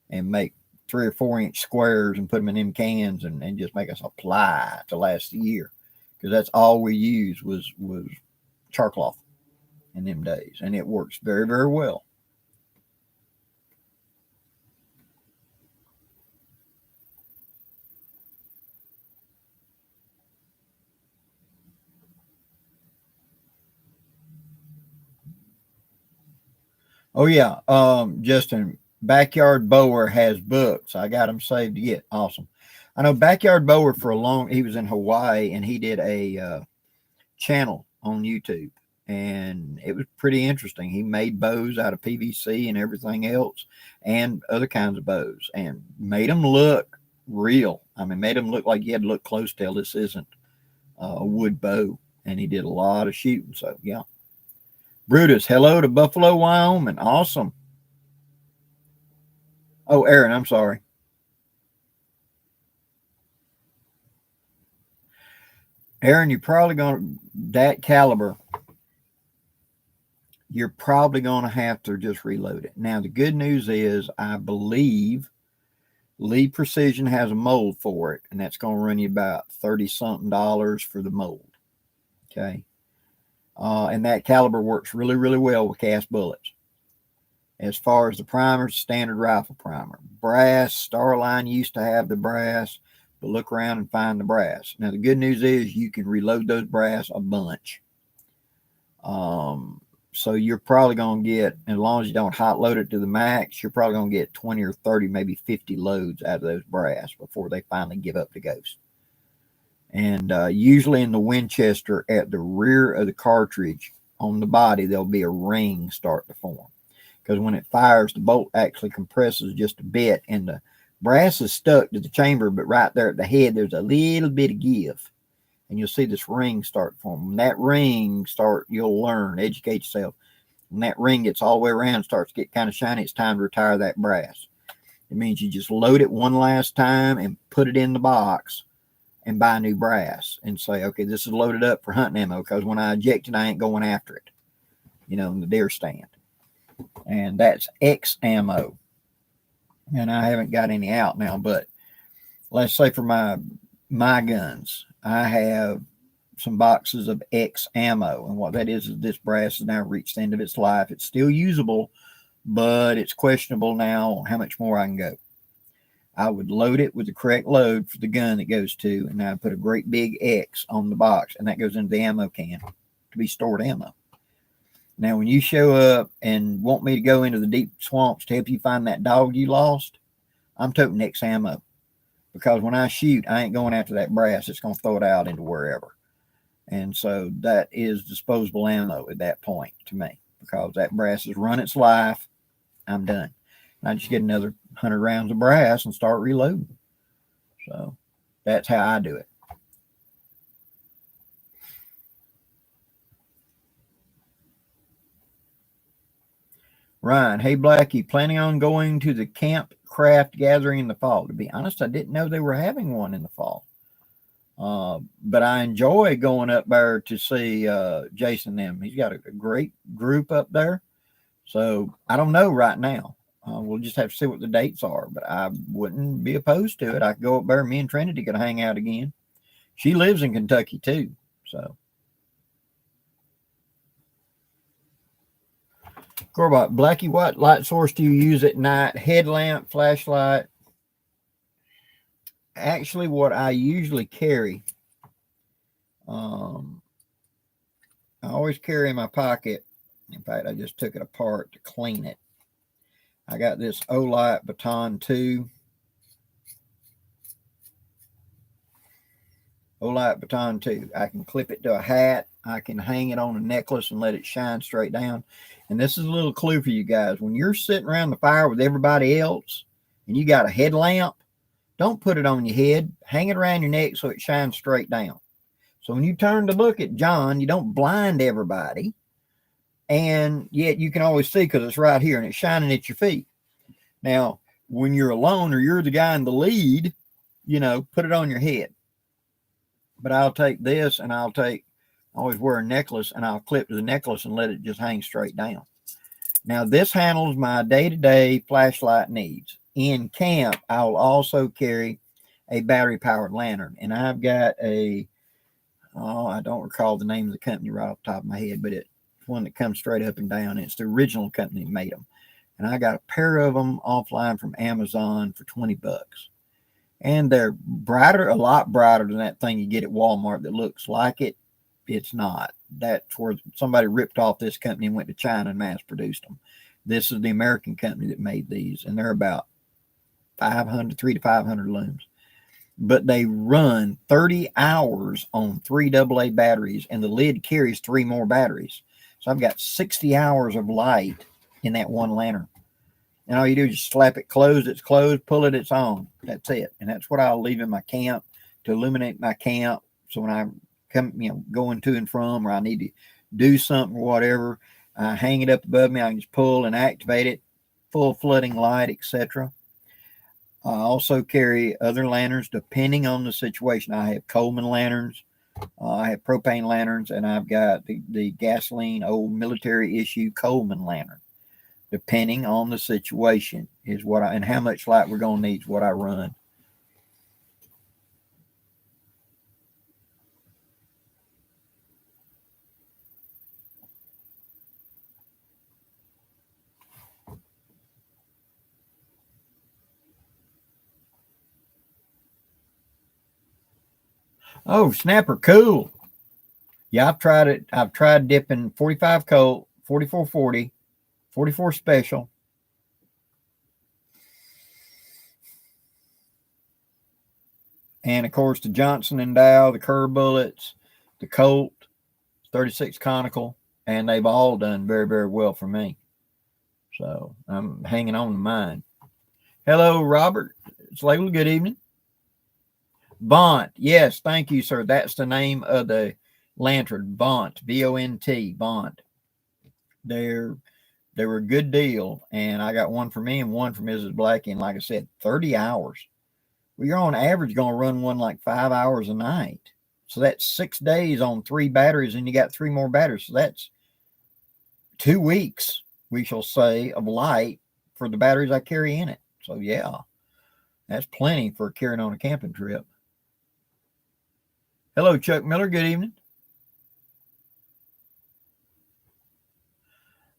and make 3 or 4 inch squares and put them in them cans and just make us a ply to last the year. Because that's all we used was char cloth in them days. And it works very, very well. Oh yeah, Justin, Backyard Bower has books. I got them saved to get. Awesome. I know Backyard Bower he was in Hawaii and he did a channel on YouTube and it was pretty interesting. He made bows out of PVC and everything else and other kinds of bows and made them look real. I mean, made them look like you had to look close till this isn't a wood bow. And he did a lot of shooting. So yeah. Brutus, hello to Buffalo, Wyoming. Awesome. Oh, Aaron, I'm sorry. Aaron, you're probably going to, that caliber, you're probably going to have to just reload it. Now, the good news is I believe Lee Precision has a mold for it, and that's going to run you about $30-something for the mold. Okay. And that caliber works really, really well with cast bullets. As far as the primers, standard rifle primer. Brass, Starline used to have the brass, but look around and find the brass. Now, the good news is you can reload those brass a bunch. So you're probably going to get, as long as you don't hot load it to the max, you're probably going to get 20 or 30, maybe 50 loads out of those brass before they finally give up the ghost. And usually in the Winchester, at the rear of the cartridge on the body, there'll be a ring start to form. Because when it fires, the bolt actually compresses just a bit, and the brass is stuck to the chamber, but right there at the head, there's a little bit of give. And you'll see this ring start to form. When that ring you'll learn, educate yourself. When that ring gets all the way around, starts to get kind of shiny, it's time to retire that brass. It means you just load it one last time and put it in the box and buy new brass and say, okay, this is loaded up for hunting ammo, because when I eject it, I ain't going after it, in the deer stand. And that's X ammo. And I haven't got any out now, but let's say for my guns, I have some boxes of X ammo. And what that is this brass has now reached the end of its life. It's still usable, but it's questionable now how much more I can go. I would load it with the correct load for the gun that goes to, and I put a great big X on the box, and that goes into the ammo can to be stored ammo. Now, when you show up and want me to go into the deep swamps to help you find that dog you lost, I'm toting X ammo, because when I shoot, I ain't going after that brass. It's going to throw it out into wherever. And so that is disposable ammo at that point to me, because that brass has run its life. I'm done. And I just get another 100 rounds of brass and start reloading. So that's how I do it. Ryan, hey Blackie, planning on going to the camp craft gathering in the fall? To be honest, I didn't know they were having one in the fall. But I enjoy going up there to see Jason and them. He's got a great group up there. So I don't know right now. We'll just have to see what the dates are, but I wouldn't be opposed to it. I could go up there. Me and Trinity could hang out again. She lives in Kentucky too. So. Corbett, Blackie, what light source do you use at night? Headlamp, flashlight? Actually, what I usually carry, I always carry in my pocket. In fact, I just took it apart to clean it. I got this Olight Baton 2. Olight Baton 2. I can clip it to a hat. I can hang it on a necklace and let it shine straight down. And this is a little clue for you guys. When you're sitting around the fire with everybody else and you got a headlamp, don't put it on your head. Hang it around your neck so it shines straight down. So when you turn to look at John, you don't blind everybody. And yet you can always see because it's right here and it's shining at your feet. Now, when you're alone or you're the guy in the lead, put it on your head. But I'll take this and I always wear a necklace and I'll clip to the necklace and let it just hang straight down. Now, this handles my day-to-day flashlight needs. In camp, I'll also carry a battery-powered lantern. And I've got I don't recall the name of the company right off the top of my head, but it's one that comes straight up and down. It's the original company that made them. And I got a pair of them offline from Amazon for $20. And they're brighter, a lot brighter than that thing you get at Walmart that looks like it. It's not. That's where somebody ripped off this company and went to China and mass produced them. This is the American company that made these, and they're about 300 to 500 looms. But they run 30 hours on 3 AA batteries, and the lid carries 3 more batteries. So I've got 60 hours of light in that one lantern. And all you do is just slap it closed, it's closed, pull it, it's on. That's it. And that's what I'll leave in my camp to illuminate my camp. So when I come, going to and from, or I need to do something or whatever, I hang it up above me. I can just pull and activate it, full flooding light, etc. I also carry other lanterns depending on the situation. I have Coleman lanterns, I have propane lanterns, and I've got the gasoline old military issue Coleman lantern. Depending on the situation is what and how much light we're going to need is what I run. Oh, snapper, cool. Yeah, I've tried it. I've tried dipping 45 Colt, 4440, 44 Special. And of course, the Johnson and Dow, the Kerr bullets, the Colt, 36 conical, and they've all done very, very well for me. So I'm hanging on to mine. Hello, Robert. It's Layla. Good evening. Bont. Yes, thank you, sir. That's the name of the lantern. Bont. B-O-N-T. Bont. They're They were a good deal, and I got one for me and one for Mrs. Blackie. And like I said, 30 hours. Well, you're on average going to run one like 5 hours a night. So that's 6 days on 3 batteries, and you got 3 more batteries. So that's 2 weeks, we shall say, of light for the batteries I carry in it. So yeah, that's plenty for carrying on a camping trip. Hello, Chuck Miller. Good evening.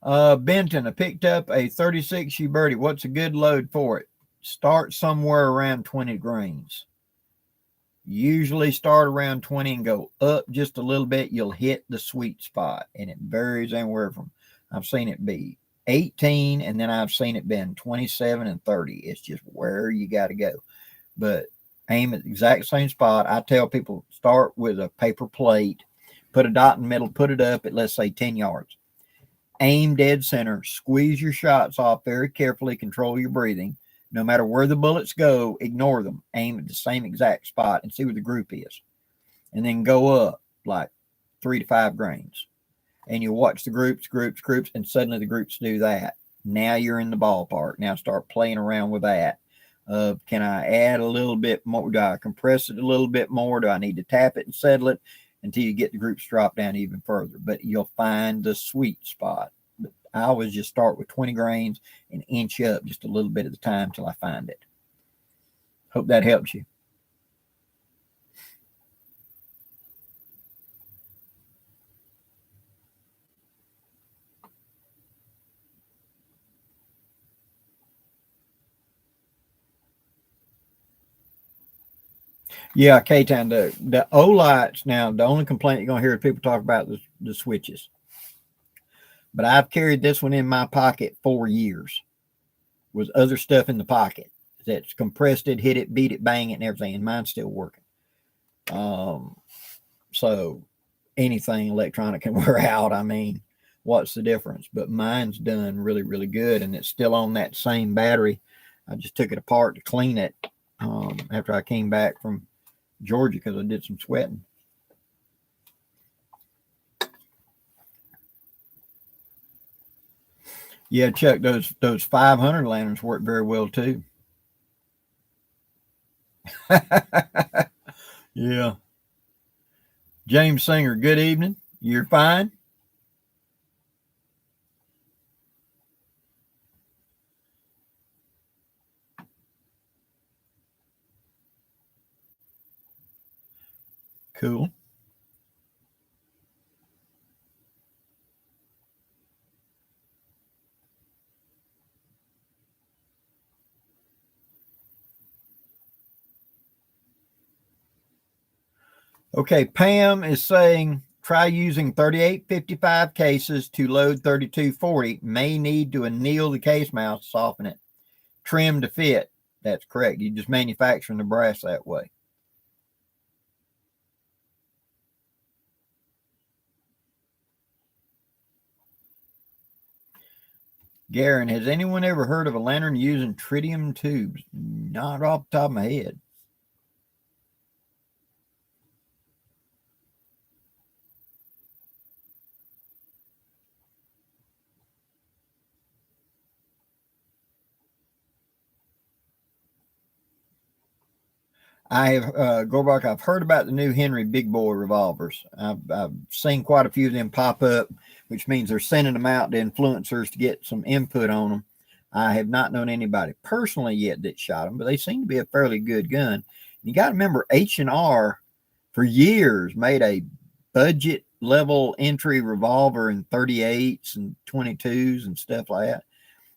Benton, I picked up a 36U birdie. What's a good load for it? Start somewhere around 20 grains. Usually start around 20 and go up just a little bit. You'll hit the sweet spot, and it varies anywhere from, I've seen it be 18, and then I've seen it been 27 and 30. It's just where you got to go. But aim at the exact same spot. I tell people start with a paper plate, put a dot in the middle, put it up at, let's say, 10 yards. Aim dead center, squeeze your shots off very carefully, control your breathing. No matter where the bullets go, ignore them. Aim at the same exact spot and see where the group is. And then go up like 3 to 5 grains. And you watch the groups, and suddenly the groups do that. Now you're in the ballpark. Now start playing around with that. Can I add a little bit more? Do I compress it a little bit more? Do I need to tap it and settle it until you get the groups drop down even further? But you'll find the sweet spot. But I always just start with 20 grains and inch up just a little bit at a time till I find it. Hope that helps you. Yeah, K-Town, the O-lights, now, the only complaint you're going to hear people talk about is the switches. But I've carried this one in my pocket 4 years with other stuff in the pocket that's compressed it, hit it, beat it, bang it, and everything, and mine's still working. So anything electronic can wear out. I mean, what's the difference? But mine's done really, really good, and it's still on that same battery. I just took it apart to clean it after I came back from Georgia because I did some sweating. Yeah, Chuck, those 500 lanterns work very well too. Yeah. James Singer, good evening. You're fine? Cool. Okay, Pam is saying try using 3855 cases to load 3240. May need to anneal the case mouth, soften it, trim to fit. That's correct. You just manufacturing the brass that way. Garen, has anyone ever heard of a lantern using tritium tubes? Not off the top of my head. I have, Gorbach, I've heard about the new Henry big boy revolvers. I've seen quite a few of them pop up, which means they're sending them out to influencers to get some input on them. I have not known anybody personally yet that shot them, but they seem to be a fairly good gun. You got to remember, H&R for years made a budget level entry revolver in 38s and 22s and stuff like that.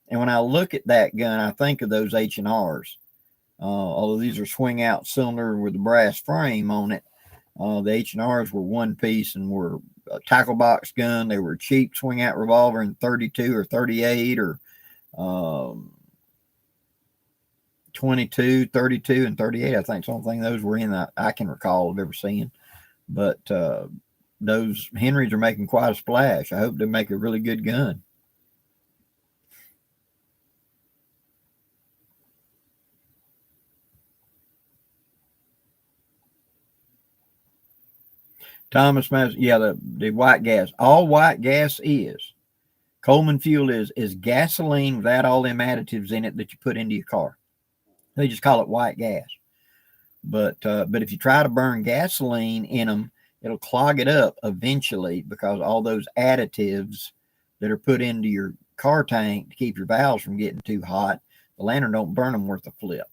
And when I look at that gun, I think of those H&Rs. Although these are swing out cylinder with a brass frame on it, the H&Rs were one piece and were a tackle box gun. They were a cheap swing out revolver in 32 or 38 or 22, 32, and 38. I think it's the only thing those were in that I can recall of ever seeing. But those Henrys are making quite a splash. I hope they make a really good gun. Thomas, yeah, the white gas. All white gas is Coleman fuel is gasoline without all them additives in it that you put into your car. They just call it white gas. But if you try to burn gasoline in them, it'll clog it up eventually, because all those additives that are put into your car tank to keep your valves from getting too hot, the lantern don't burn them worth a flip.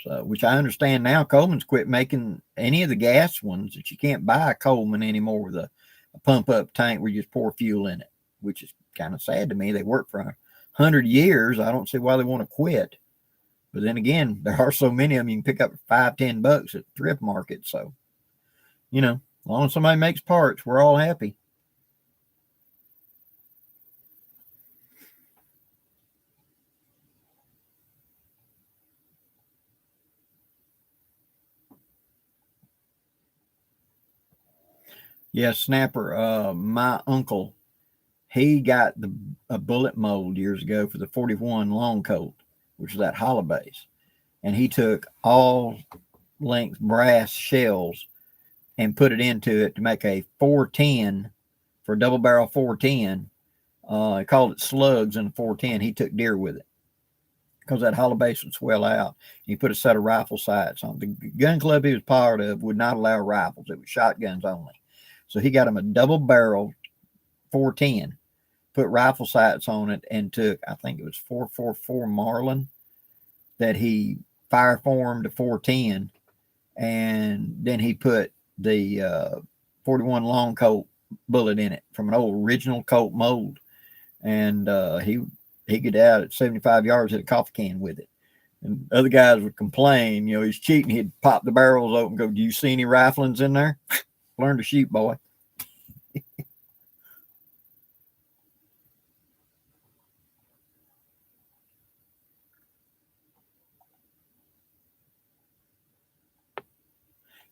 So, which I understand now, Coleman's quit making any of the gas ones, that you can't buy a Coleman anymore with a pump up tank where you just pour fuel in it, which is kind of sad to me. They worked for 100 years. I don't see why they want to quit. But then again, there are so many of them you can pick up for $5-10 at thrift market. So, you know, as long as somebody makes parts, we're all happy. Yeah, Snapper. My uncle, he got a bullet mold years ago for the 41 Long Colt, which is that hollow base. And he took all length brass shells and put it into it to make a 410 for a double barrel 410. He called it slugs in the 410. He took deer with it because that hollow base would swell out. He put a set of rifle sights on. The gun club he was part of would not allow rifles. It was shotguns only. So he got him a double barrel 410, put rifle sights on it, and took, I think it was 444 Marlin that he fire formed to 410. And then he put the 41 Long Colt bullet in it from an old original Colt mold. And he could out at 75 yards hit a coffee can with it. And other guys would complain, you know, he's cheating. He'd pop the barrels open and go, "Do you see any riflings in there? Learn to shoot, boy."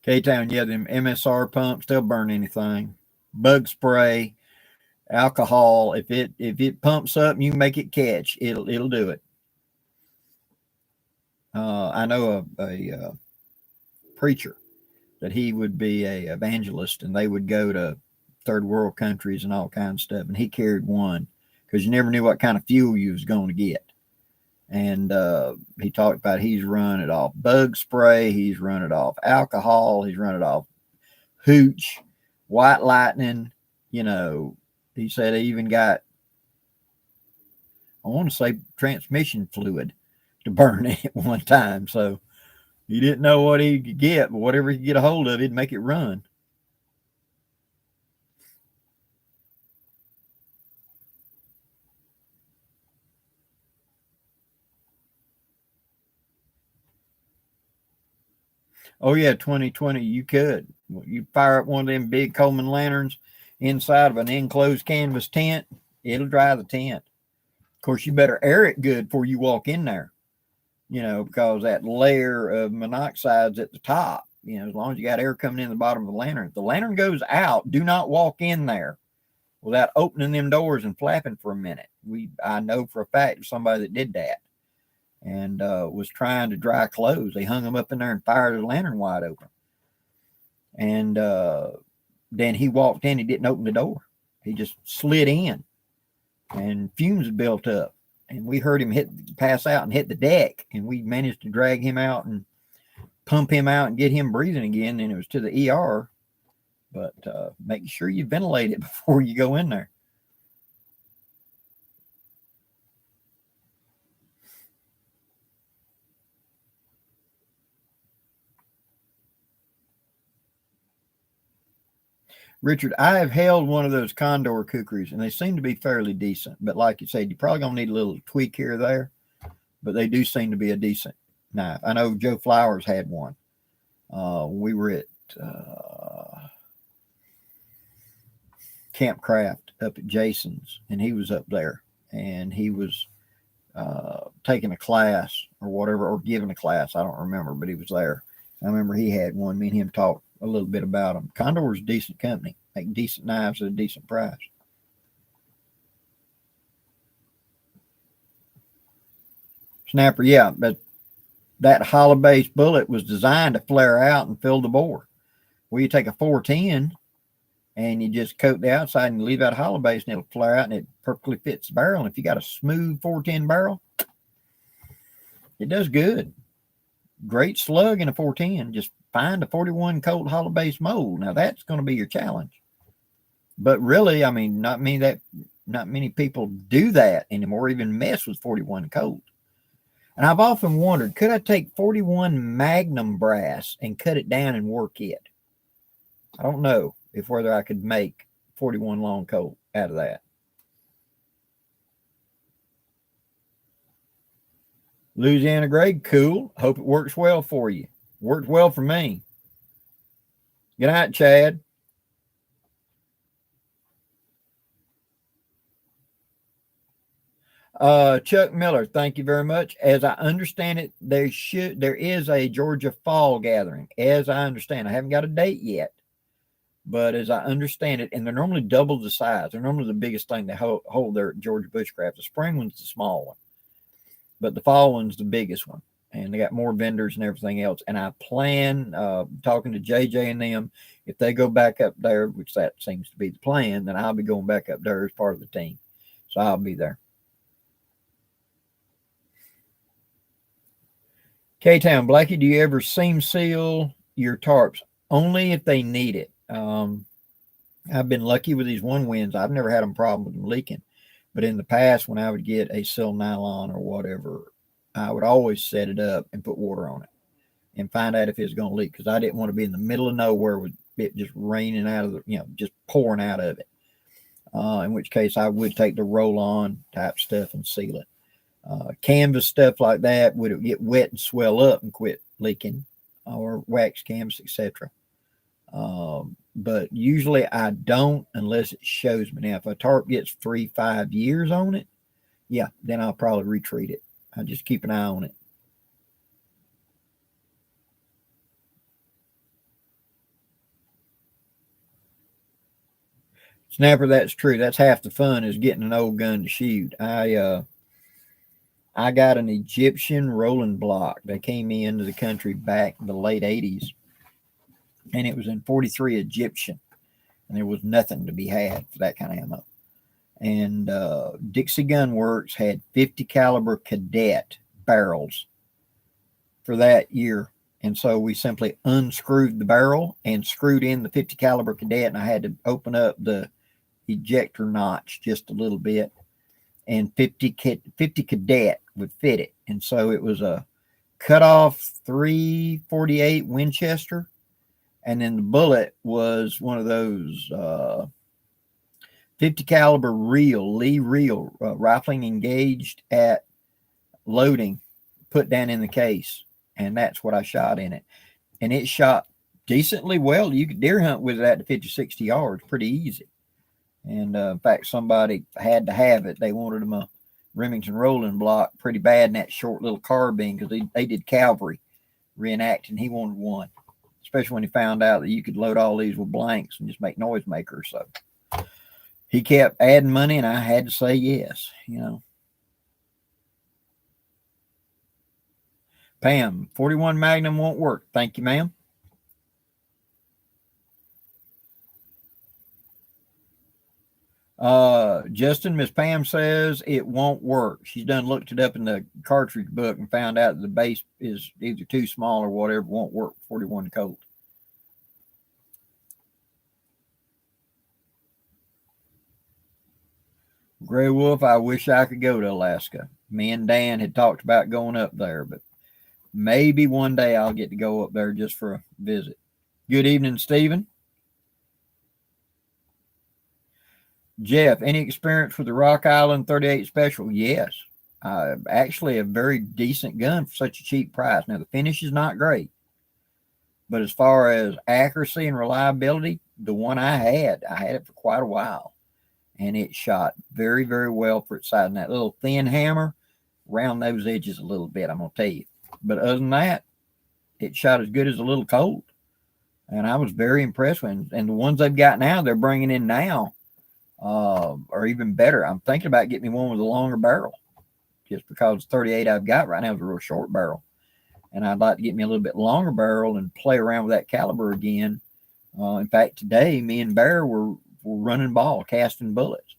K-Town, yeah, them MSR pumps, they'll burn anything. Bug spray, alcohol, if it pumps up and you make it catch, it'll do it. I know a preacher that he would be a evangelist, and they would go to third world countries and all kinds of stuff, and he carried one because you never knew what kind of fuel you was going to get. And he talked about he's run it off bug spray, he's run it off alcohol, he's run it off hooch, white lightning. You know, he said he even got, I want to say, transmission fluid to burn it at one time. So he didn't know what he could get, but whatever he could get a hold of, he'd make it run. Oh yeah, 2020, you could. You fire up one of them big Coleman lanterns inside of an enclosed canvas tent, it'll dry the tent. Of course, you better air it good before you walk in there, you know, because that layer of monoxide's at the top. You know, as long as you got air coming in the bottom of the lantern. If the lantern goes out, do not walk in there without opening them doors and flapping for a minute. I know for a fact somebody that did that and was trying to dry clothes. They hung them up in there and fired the lantern wide open. And then he walked in. He didn't open the door. He just slid in, and fumes built up. And we heard him pass out and hit the deck. And we managed to drag him out and pump him out and get him breathing again. And it was to the ER. But make sure you ventilate it before you go in there. Richard, I have held one of those Condor kukris, and they seem to be fairly decent. But like you said, you're probably going to need a little tweak here or there. But they do seem to be a decent knife. I know Joe Flowers had one. We were at Camp Craft up at Jason's, and he was up there. And he was taking a class or whatever, or giving a class. I don't remember, but he was there. I remember he had one. Me and him talked a little bit about them. Condor's a decent company, make decent knives at a decent price. Snapper, yeah, but that hollow base bullet was designed to flare out and fill the bore. Well, you take a 410 and you just coat the outside and you leave out a hollow base and it'll flare out and it perfectly fits the barrel. And if you got a smooth 410 barrel, it does good. Great slug in a 410. Just find a 41 Colt hollow base mold. Now that's going to be your challenge. But really, I mean, not many people do that anymore, even mess with 41 Colt. And I've often wondered, could I take 41 Magnum brass and cut it down and work it? I don't know if whether I could make 41 long Colt out of that. Louisiana grade, cool. Hope it works well for you. Worked well for me. Good night, Chad. Chuck Miller, thank you very much. As I understand it, there is a Georgia fall gathering. As I understand, I haven't got a date yet, but as I understand it, and they're normally double the size. They're normally the biggest thing they hold there at Georgia Bushcraft. The spring one's the small one, but the fall one's the biggest one, and they got more vendors and everything else. And I plan, talking to JJ and them, if they go back up there, which that seems to be the plan, then I'll be going back up there as part of the team. So I'll be there. K-Town, Blackie, do you ever seam seal your tarps? Only if they need it. I've been lucky with these one winds. I've never had a problem with them leaking. But in the past, when I would get a seal nylon or whatever, I would always set it up and put water on it and find out if it's going to leak, because I didn't want to be in the middle of nowhere with it just raining out of the, just pouring out of it. In which case, I would take the roll-on type stuff and seal it. Canvas stuff like that, would it get wet and swell up and quit leaking, or wax canvas, etc. But usually I don't unless it shows me. Now, if a tarp gets 3-5 years on it, yeah, then I'll probably retreat it. I just keep an eye on it. Snapper, that's true. That's half the fun, is getting an old gun to shoot. I got an Egyptian rolling block. They came into the country back in the late 80s, and it was in 43 Egyptian, and there was nothing to be had for that kind of ammo. And Dixie Gun Works had 50 caliber cadet barrels for that year. And so we simply unscrewed the barrel and screwed in the 50 caliber cadet, and I had to open up the ejector notch just a little bit, and 50 cadet would fit it. And so it was a cut off 348 Winchester, and then the bullet was one of those 50 caliber Lee reel, rifling engaged at loading, put down in the case, and that's what I shot in it. And it shot decently well. You could deer hunt with that to 50-60 yards pretty easy. And in fact, somebody had to have it. They wanted them a Remington rolling block pretty bad in that short little carbine, because they did cavalry reenacting. He wanted one, especially when he found out that you could load all these with blanks and just make noisemakers. So he kept adding money, and I had to say yes, Pam, 41 Magnum won't work. Thank you, ma'am. Justin, Miss Pam says it won't work. She's done looked it up in the cartridge book and found out that the base is either too small or whatever, won't work 41 Colt. Gray Wolf, I wish I could go to Alaska. Me and Dan had talked about going up there, but maybe one day I'll get to go up there just for a visit. Good evening, Stephen. Jeff, any experience with the Rock Island 38 Special? Yes. Actually, a very decent gun for such a cheap price. Now, the finish is not great, but as far as accuracy and reliability, the one I had it for quite a while, and it shot very, very well for its size. And that little thin hammer, round those edges a little bit, I'm going to tell you. But other than that, it shot as good as a little Colt, and I was very impressed with it. And the ones they've got now, they're bringing in now, are even better. I'm thinking about getting me one with a longer barrel, just because the 38 I've got right now is a real short barrel, and I'd like to get me a little bit longer barrel and play around with that caliber again, In fact, today me and Bear were running ball, casting bullets,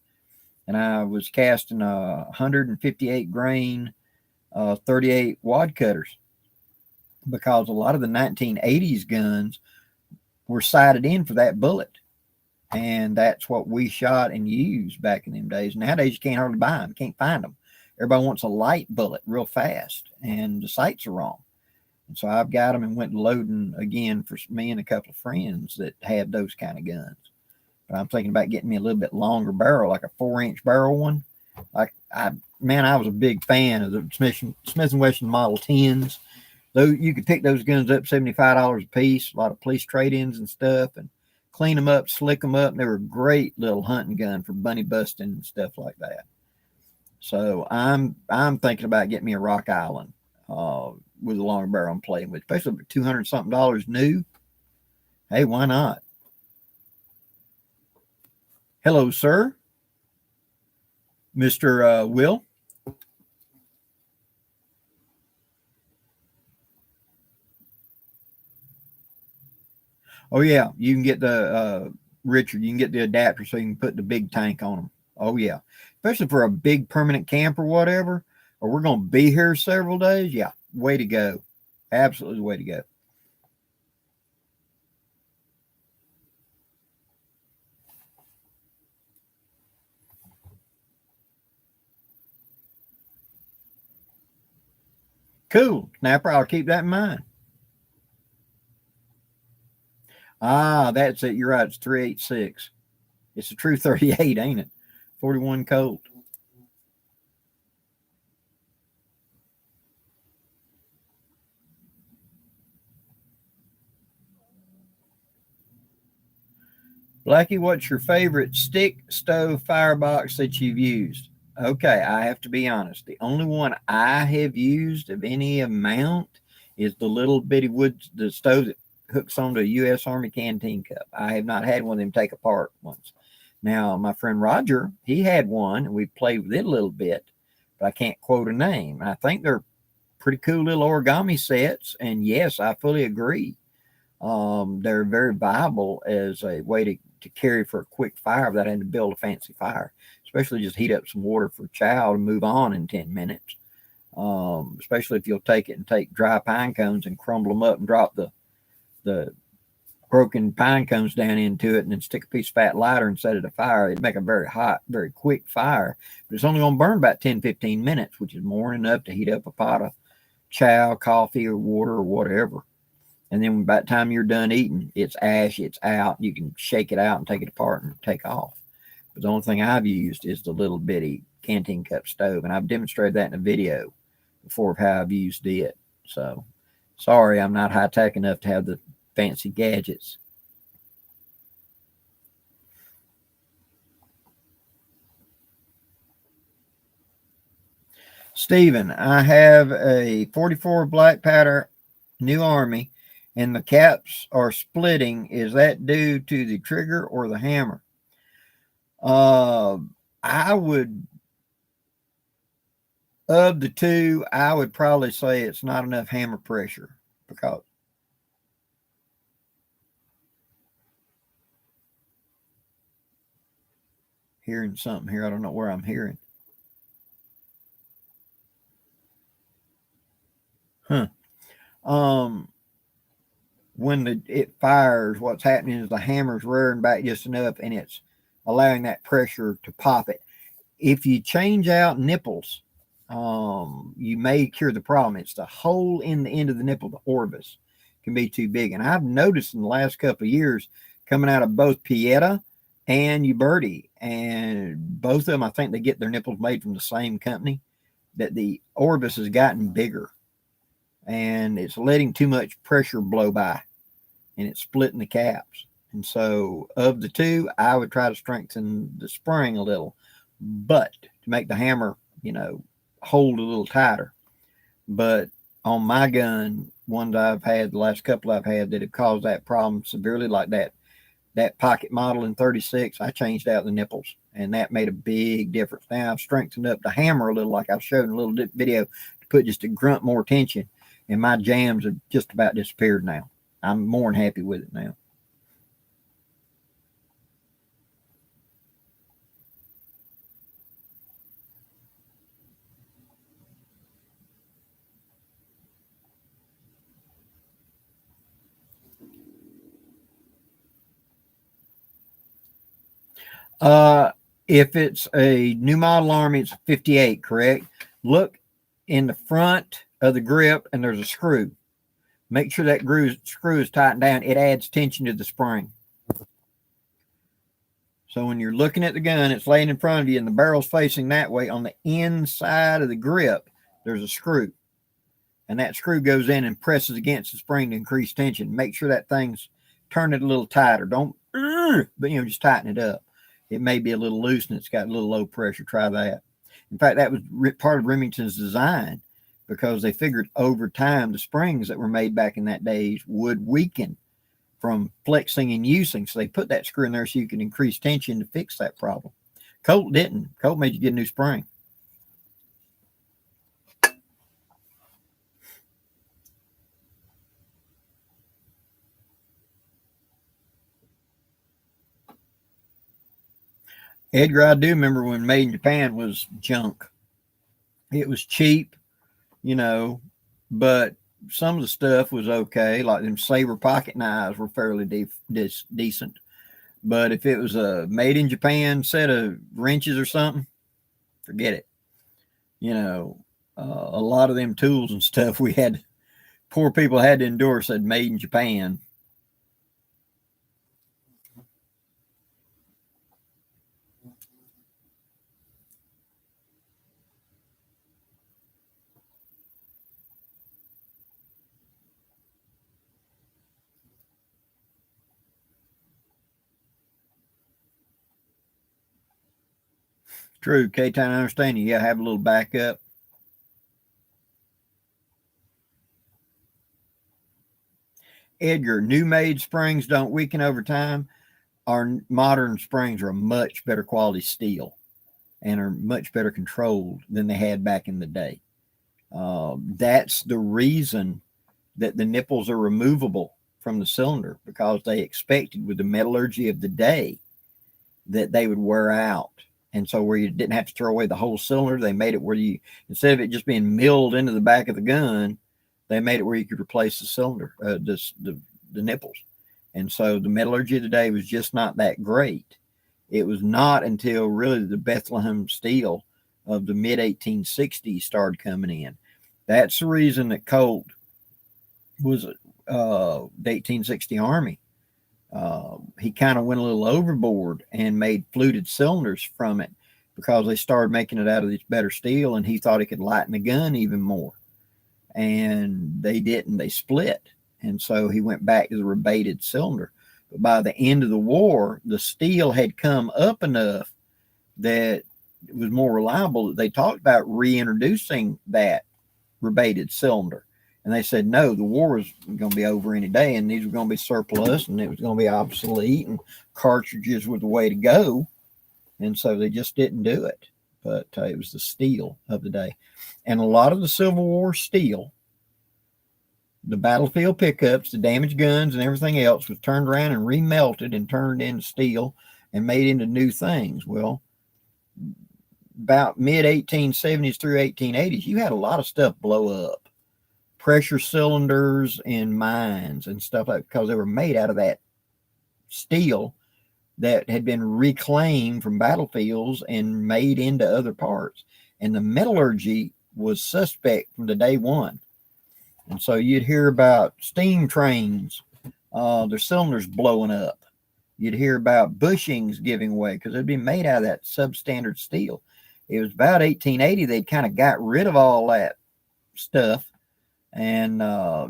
and I was casting 158 grain 38 wad cutters, because a lot of the 1980s guns were sighted in for that bullet. And that's what we shot and used back in them days. Nowadays, you can't hardly buy them, can't find them. Everybody wants a light bullet real fast, and the sights are wrong. And so I've got them and went loading again for me and a couple of friends that have those kind of guns. But I'm thinking about getting me a little bit longer barrel, like a 4-inch barrel one. I was a big fan of the Smith & Wesson Model 10s. Though you could pick those guns up $75 a piece, a lot of police trade-ins and stuff, and clean them up, slick them up. And they were a great little hunting gun for bunny busting and stuff like that. So I'm thinking about getting me a Rock Island with a longer barrel I'm playing with, especially for $200-something new. Hey, why not? Hello, sir. Mr. Will. Oh, yeah. You can get the, Richard, you can get the adapter so you can put the big tank on them. Oh, yeah. Especially for a big permanent camp or whatever, or we're going to be here several days. Yeah. Way to go. Absolutely way to go. Cool. Snapper, I'll keep that in mind. Ah, that's it. You're right. It's 386. It's a true 38, ain't it? 41 Colt. Blackie, what's your favorite stick, stove, firebox that you've used? Okay, I have to be honest. The only one I have used of any amount is the little bitty the stove that hooks onto a U.S. Army canteen cup. I have not had one of them take apart once. Now, my friend Roger, he had one, and we played with it a little bit, but I can't quote a name. I think they're pretty cool little origami sets, and yes, I fully agree. They're very viable as a way to carry for a quick fire without having to build a fancy fire, especially just heat up some water for chow and move on in 10 minutes. Especially if you'll take it and take dry pine cones and crumble them up and drop the broken pine cones down into it, and then stick a piece of fat lighter and set it afire. It'd make a very hot, very quick fire, but it's only going to burn about 10-15 minutes, which is more than enough to heat up a pot of chow, coffee, or water, or whatever. And then by the time you're done eating, it's ash, it's out. You can shake it out and take it apart and take off. But the only thing I've used is the little bitty canteen cup stove, and I've demonstrated that in a video before of how I've used it. So, sorry, I'm not high tech enough to have the fancy gadgets. Stephen, I have a 44 black powder New Army, and the caps are splitting. Is that due to the trigger or the hammer? I would, of the two, I would probably say it's not enough hammer pressure, because hearing something here. I don't know where I'm hearing. Huh. When it fires, what's happening is the hammer's rearing back just enough, and it's allowing that pressure to pop it. If you change out nipples, you may cure the problem. It's the hole in the end of the nipple, the orifice, can be too big. And I've noticed in the last couple of years, coming out of both Pieta and Uberti, and both of them, I think they get their nipples made from the same company, that the orifice has gotten bigger, and it's letting too much pressure blow by, and it's splitting the caps. And so, of the two, I would try to strengthen the spring a little, but to make the hammer, hold a little tighter. But on my gun, ones I've had, the last couple I've had that have caused that problem severely, like that pocket model in 36, I changed out the nipples, and that made a big difference. Now I've strengthened up the hammer a little, like I've shown in a little video, to put just a grunt more tension, and my jams have just about disappeared now. I'm more than happy with it now. Uh, if it's a new model Army, it's a 58, correct? Look in the front of the grip and there's a screw. Make sure that screw is tightened down. It adds tension to the spring. So when you're looking at the gun, it's laying in front of you and the barrel's facing that way. On the inside of the grip, there's a screw. And that screw goes in and presses against the spring to increase tension. Make sure that thing's turn it a little tighter. Don't, but just tighten it up. It may be a little loose and it's got a little low pressure. Try that. In fact, that was part of Remington's design because they figured over time the springs that were made back in that days would weaken from flexing and using. So they put that screw in there so you can increase tension to fix that problem. Colt didn't. Colt made you get a new spring. Edgar, I do remember when Made in Japan was junk. It was cheap, but some of the stuff was okay. Like them Saber pocket knives were fairly decent. But if it was a Made in Japan set of wrenches or something, forget it. A lot of them tools and stuff we had, poor people had to endure said Made in Japan. True, K-Town, I understand you. Yeah, have a little backup. Edgar, new made springs don't weaken over time. Our modern springs are a much better quality steel and are much better controlled than they had back in the day. That's the reason that the nipples are removable from the cylinder, because they expected with the metallurgy of the day that they would wear out. And so where you didn't have to throw away the whole cylinder, they made it where you, instead of it just being milled into the back of the gun, they made it where you could replace the cylinder, the nipples. And so the metallurgy of the day was just not that great. It was not until really the Bethlehem steel of the mid 1860s started coming in. That's the reason that Colt was the 1860 Army. He kind of went a little overboard and made fluted cylinders from it because they started making it out of this better steel, and he thought he could lighten the gun even more. And they didn't, they split. And so he went back to the rebated cylinder. But by the end of the war, the steel had come up enough that it was more reliable that they talked about reintroducing that rebated cylinder. And they said, no, the war was going to be over any day, and these were going to be surplus, and it was going to be obsolete, and cartridges were the way to go. And so they just didn't do it. But it was the steel of the day. And a lot of the Civil War steel, the battlefield pickups, the damaged guns, and everything else was turned around and remelted and turned into steel and made into new things. Well, about mid 1870s through 1880s, you had a lot of stuff blow up. Pressure cylinders in mines and stuff like that, because they were made out of that steel that had been reclaimed from battlefields and made into other parts. And the metallurgy was suspect from the day one. And so you'd hear about steam trains, their cylinders blowing up. You'd hear about bushings giving way because they'd been made out of that substandard steel. It was about 1880 they kind of got rid of all that stuff, and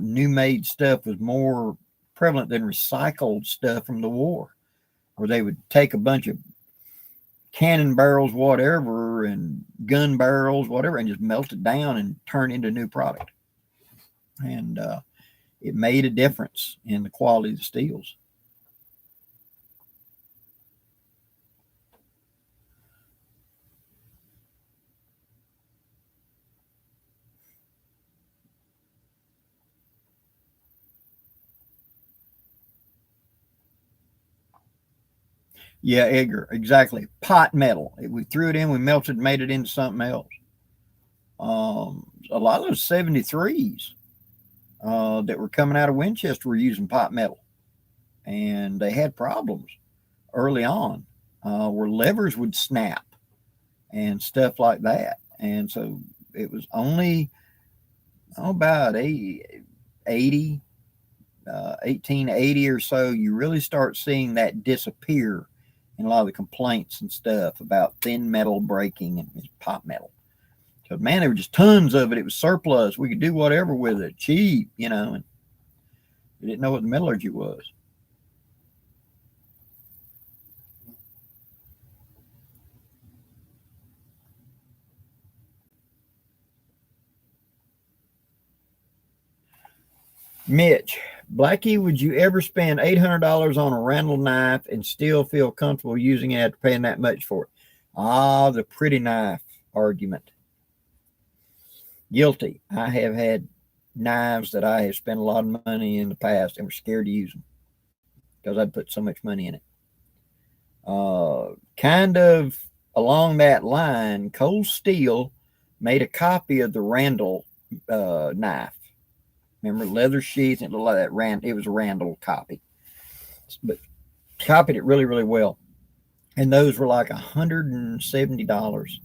new made stuff was more prevalent than recycled stuff from the war, where they would take a bunch of cannon barrels, whatever, and gun barrels, whatever, and just melt it down and turn into a new product. And it made a difference in the quality of the steels. Yeah, Edgar, exactly. Pot metal. We threw it in, we melted, made it into something else. A lot of those 73s that were coming out of Winchester were using pot metal, and they had problems early on. where levers would snap and stuff like that. And so it was only about 1880 or so, you really start seeing that disappear in a lot of the complaints and stuff about thin metal breaking and pop metal. So, man, there were just tons of it. It was surplus. We could do whatever with it, cheap, and we didn't know what the metallurgy was. Mitch, Blackie, would you ever spend $800 on a Randall knife and still feel comfortable using it after paying that much for it? Ah, the pretty knife argument. Guilty. I have had knives that I have spent a lot of money in the past and were scared to use them because I'd put so much money in it. Kind of along that line, Cold Steel made a copy of the Randall knife. Remember, leather sheath, and it looked like that. It was a Randall copy, but copied it really, really well. And those were like $170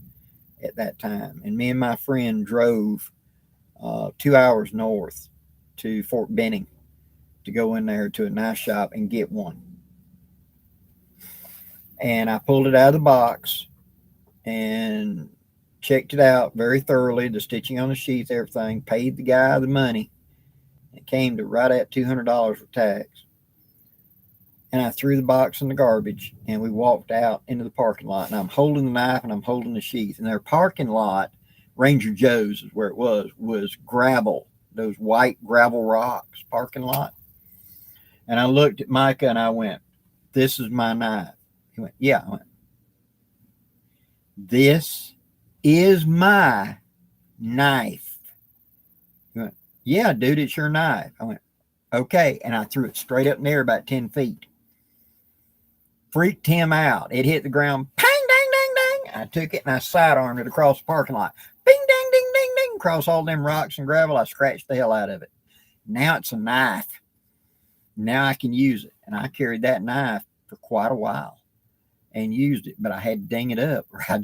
at that time. And me and my friend drove 2 hours north to Fort Benning to go in there to a knife shop and get one. And I pulled it out of the box and checked it out very thoroughly, the stitching on the sheath, everything, paid the guy the money. It came to right at $200 with tax. And I threw the box in the garbage, and we walked out into the parking lot. And I'm holding the knife and I'm holding the sheath. And their parking lot, Ranger Joe's is where it was gravel, those white gravel rocks parking lot. And I looked at Micah and I went, "This is my knife." He went, "Yeah." I went, "This is my knife." He went, "Yeah, dude, it's your knife." I went, "Okay." And I threw it straight up in the air about 10 feet. Freaked him out. It hit the ground. Pang, dang, dang, dang. I took it and I sidearmed it across the parking lot. Bing, dang, ding, ding, ding. Across all them rocks and gravel. I scratched the hell out of it. Now it's a knife. Now I can use it. And I carried that knife for quite a while and used it, but I had to ding it up. I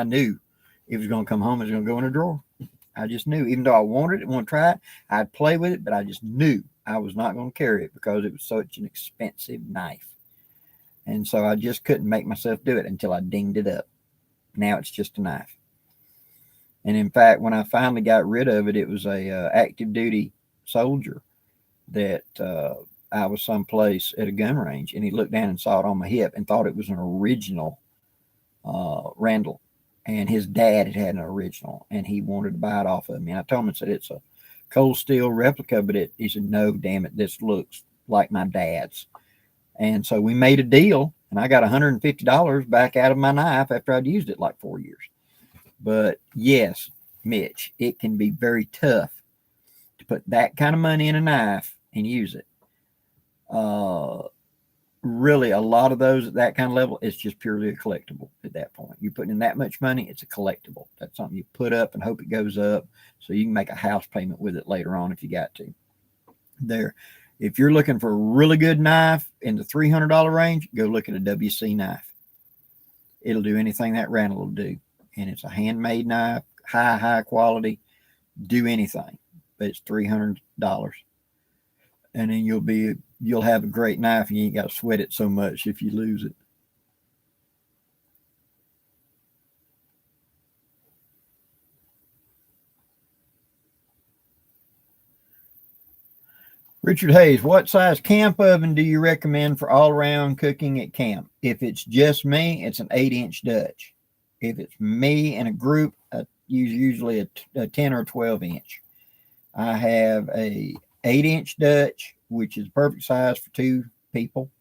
knew it was going to come home. It was going to go in a drawer. I just knew, even though I wanted it, want to try it, I'd play with it, but I just knew I was not going to carry it because it was such an expensive knife. And so I just couldn't make myself do it until I dinged it up. Now it's just a knife. And in fact, when I finally got rid of it, it was a active duty soldier that I was someplace at a gun range, and he looked down and saw it on my hip and thought it was an original Randall. And his dad had an original, and he wanted to buy it off of me. And I told him, I said, "It's a Cold Steel replica," but he said, "No, damn it, this looks like my dad's." And so we made a deal, and I got $150 back out of my knife after I'd used it like 4 years. But yes, Mitch, it can be very tough to put that kind of money in a knife and use it. Really, a lot of those at that kind of level, it's just purely a collectible at that point. You're putting in that much money, it's a collectible. That's something you put up and hope it goes up so you can make a house payment with it later on if you got to. If you're looking for a really good knife in the $300 range, go look at a WC knife. It'll do anything that Randall will do. And it's a handmade knife, high quality, do anything. But it's $300. And then you'll have a great knife, and you ain't got to sweat it so much if you lose it. Richard Hayes, what size camp oven do you recommend for all-around cooking at camp? If it's just me, it's an 8-inch Dutch. If it's me and a group, I use usually a 10 or 12-inch. I have a 8-inch Dutch, which is perfect size for 2 people.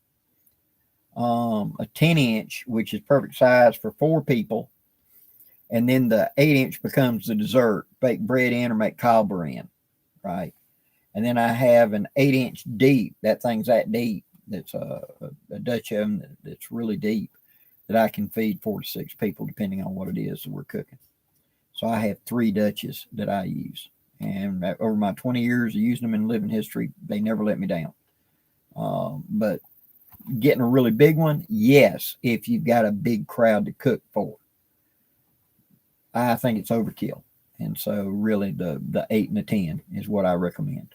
A 10-inch, which is perfect size for 4 people. And then the 8-inch becomes the dessert. Bake bread in or make cobbler in, right? And then I have an 8-inch deep. That thing's that deep. That's a Dutch oven that's really deep that I can feed 4 to 6 people, depending on what it is that we're cooking. So I have 3 Dutches that I use. And over my 20 years of using them in living history, they never let me down. But getting a really big one, yes, if you've got a big crowd to cook for. I think it's overkill. And so really the 8 and the 10 is what I recommend.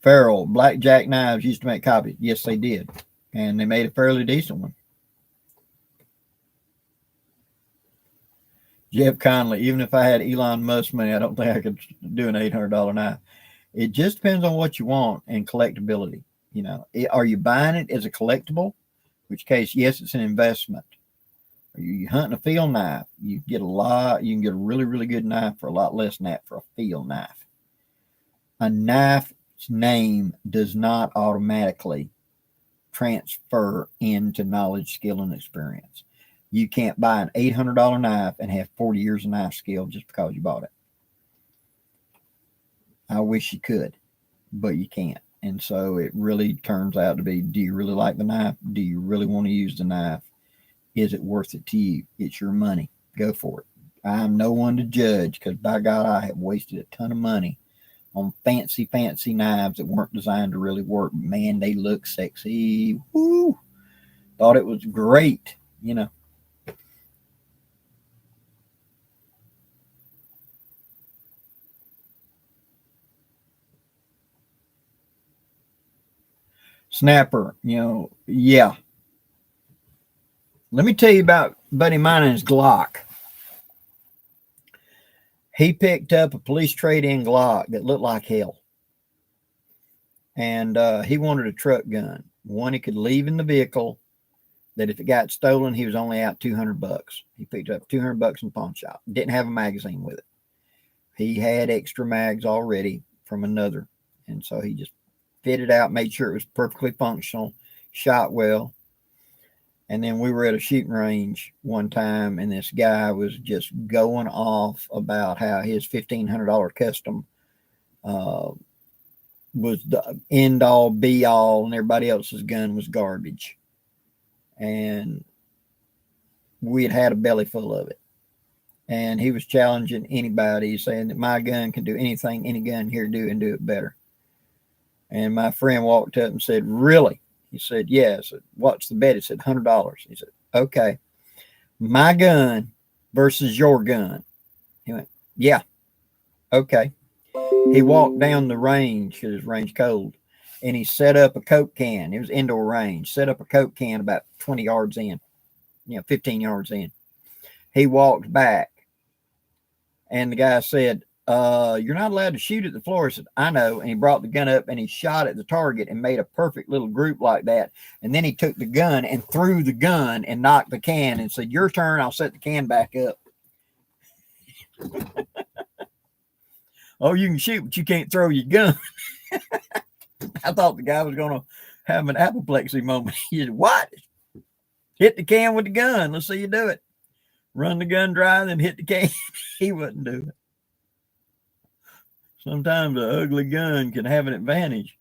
Farrell, blackjack knives used to make copies. Yes, they did. And they made a fairly decent one. Jeff Conley, even if I had Elon Musk money, I don't think I could do an $800 knife. It just depends on what you want and collectability. You know, are you buying it as a collectible? In which case, yes, it's an investment. Are you hunting a field knife? You can get a really, really good knife for a lot less than that for a field knife. A knife's name does not automatically transfer into knowledge, skill, and experience. You can't buy an $800 knife and have 40 years of knife skill just because you bought it. I wish you could, but you can't. And so it really turns out to be, do you really like the knife? Do you really want to use the knife? Is it worth it to you? It's your money. Go for it. I'm no one to judge because, by God, I have wasted a ton of money on fancy, fancy knives that weren't designed to really work. Man, they look sexy. Woo! Thought it was great, you know. Snapper, you know, yeah. Let me tell you about buddy mine and his Glock. He picked up a police trade-in Glock that looked like hell. And he wanted a truck gun, one he could leave in the vehicle, that if it got stolen, he was only out $200. He picked up $200 in the pawn shop. Didn't have a magazine with it. He had extra mags already from another. And so he just fitted out, made sure it was perfectly functional, shot well. And then we were at a shooting range one time, and this guy was just going off about how his $1,500 custom was the end all be all, and everybody else's gun was garbage. And we had a belly full of it. And he was challenging anybody, saying that my gun can do anything any gun here do and do it better. And my friend walked up and said, "Really?" He said, "Yeah." I said, "What's the bet?" He said, $100. He said, "Okay. My gun versus your gun." He went, "Yeah. Okay." He walked down the range because his range cold, and he set up a Coke can. It was indoor range. Set up a Coke can about 20 yards in, 15 yards in. He walked back, and the guy said, "You're not allowed to shoot at the floor." He said, "I know." And he brought the gun up and he shot at the target and made a perfect little group like that. And then he took the gun and threw the gun and knocked the can and said, "Your turn. I'll set the can back up." Oh, you can shoot, but you can't throw your gun. I thought the guy was going to have an apoplexy moment. He said, "What? Hit the can with the gun. Let's see you do it. Run the gun dry, then hit the can." He wouldn't do it. Sometimes an ugly gun can have an advantage.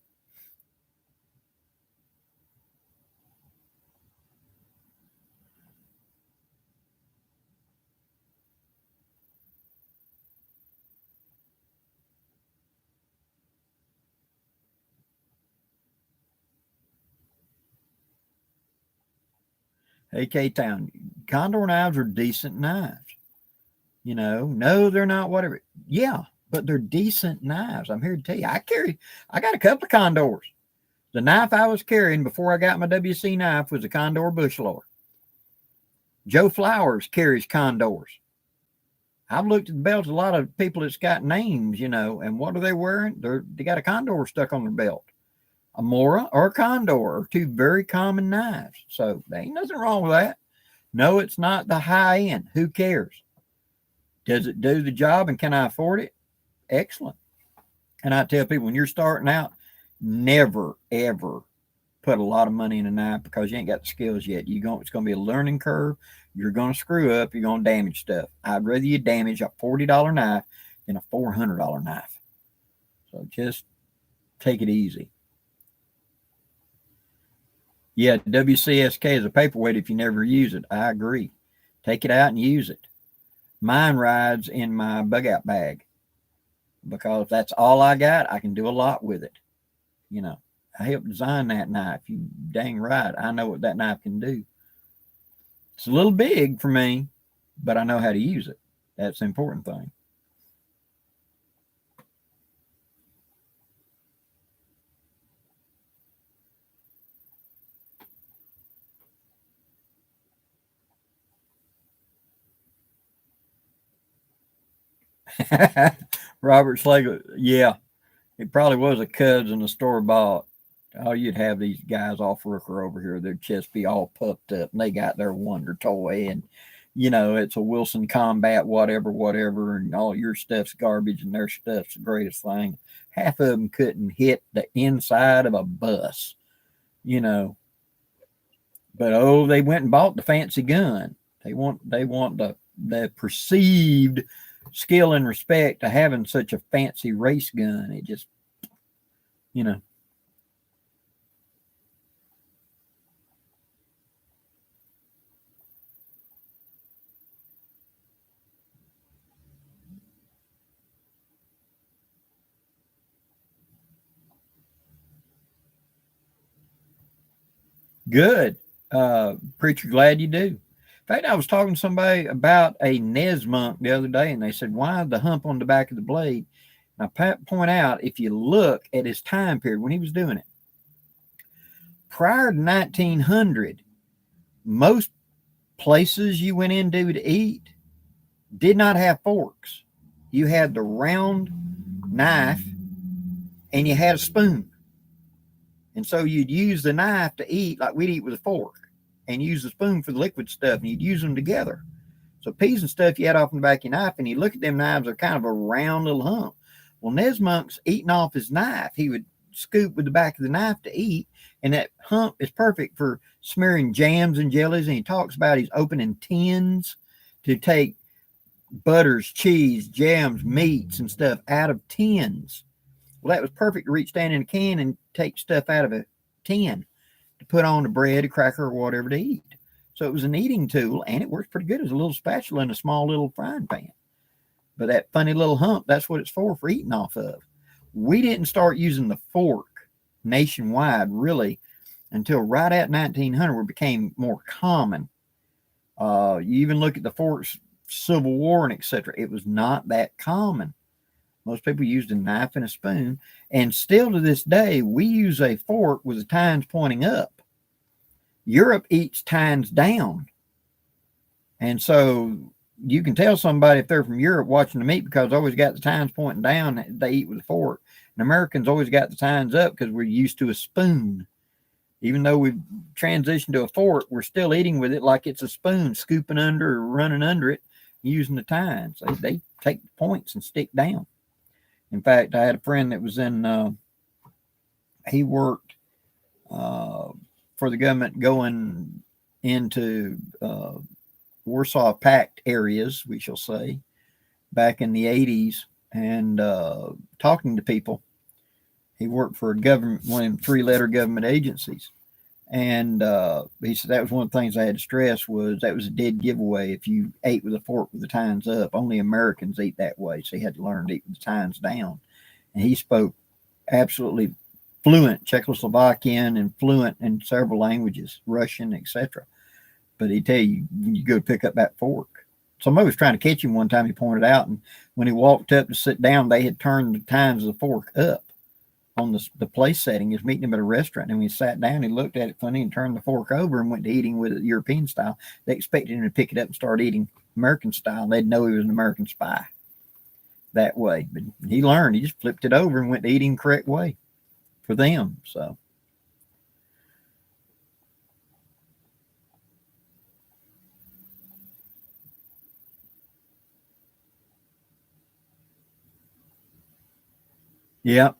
Hey, K-Town, Condor knives are decent knives. No, they're not whatever. Yeah, but they're decent knives. I'm here to tell you. I got a couple of Condors. The knife I was carrying before I got my WC knife was a Condor bush lower. Joe Flowers carries Condors. I've looked at the belts of a lot of people that's got names, and what are they wearing? They got a Condor stuck on their belt. A Mora or a Condor are two very common knives. So there ain't nothing wrong with that. No, it's not the high end. Who cares? Does it do the job and can I afford it? Excellent. And I tell people, when you're starting out, never, ever put a lot of money in a knife because you ain't got the skills yet. It's going to be a learning curve. You're going to screw up. You're going to damage stuff. I'd rather you damage a $40 knife than a $400 knife. So just take it easy. Yeah, WCSK is a paperweight if you never use it. I agree. Take it out and use it. Mine rides in my bug out bag because that's all I got. I can do a lot with it. You know, I helped design that knife. You dang right. I know what that knife can do. It's a little big for me, but I know how to use it. That's the important thing. Robert Slagle, yeah, it probably was a Cubs in the store bought. Oh, you'd have these guys off Rooker over here. Their chest be all puffed up, and they got their wonder toy, and it's a Wilson Combat, whatever, whatever, and all your stuff's garbage, and their stuff's the greatest thing. Half of them couldn't hit the inside of a bus, you know. But oh, they went and bought the fancy gun. They want the perceived skill and respect to having such a fancy race gun. It just, you know. Good. Preacher, glad you do. In fact, I was talking to somebody about a Nesmunk the other day, and they said, why the hump on the back of the blade? And I point out, if you look at his time period when he was doing it, prior to 1900, most places you went into to eat did not have forks. You had the round knife and you had a spoon. And so you'd use the knife to eat like we'd eat with a fork, and use the spoon for the liquid stuff, and you'd use them together. So peas and stuff you had off in the back of your knife, and you look at them knives, they're kind of a round little hump. Well, Nesmonk's eating off his knife. He would scoop with the back of the knife to eat, and that hump is perfect for smearing jams and jellies. And he talks about he's opening tins to take butters, cheese, jams, meats, and stuff out of tins. Well, that was perfect to reach down in a can and take stuff out of a tin to put on a bread, a cracker, or whatever to eat. So it was an eating tool, and it works pretty good as a little spatula in a small little frying pan. But that funny little hump, that's what it's for eating off of. We didn't start using the fork nationwide, really, until right at 1900, where it became more common. You even look at the forks, Civil War and etc. It was not that common. Most people used a knife and a spoon, and still to this day, we use a fork with the tines pointing up. Europe eats tines down, and so you can tell somebody if they're from Europe watching the meat because they always got the tines pointing down. They eat with a fork. And Americans always got the tines up because we're used to a spoon. Even though we've transitioned to a fork, we're still eating with it like it's a spoon, scooping under or running under it, using the tines. They take the points and stick down. In fact, I had a friend that was he worked for the government going into Warsaw Pact areas, we shall say, back in the 80s, and talking to people. He worked for a government, one of them three-letter government agencies. And he said that was one of the things I had to stress was that was a dead giveaway if you ate with a fork with the tines up. Only Americans eat that way, so he had to learn to eat with the tines down. And he spoke absolutely fluent Czechoslovakian and fluent in several languages, Russian, etc. But he'd tell you, when you go pick up that fork. Somebody was trying to catch him one time, he pointed out, and when he walked up to sit down, they had turned the tines of the fork up on the place setting. He was meeting him at a restaurant, and when he sat down, he looked at it funny and turned the fork over and went to eating with it European style. They expected him to pick it up and start eating American style. They'd know he was an American spy that way. But he learned. He just flipped it over and went to eating the correct way for them. So yeah.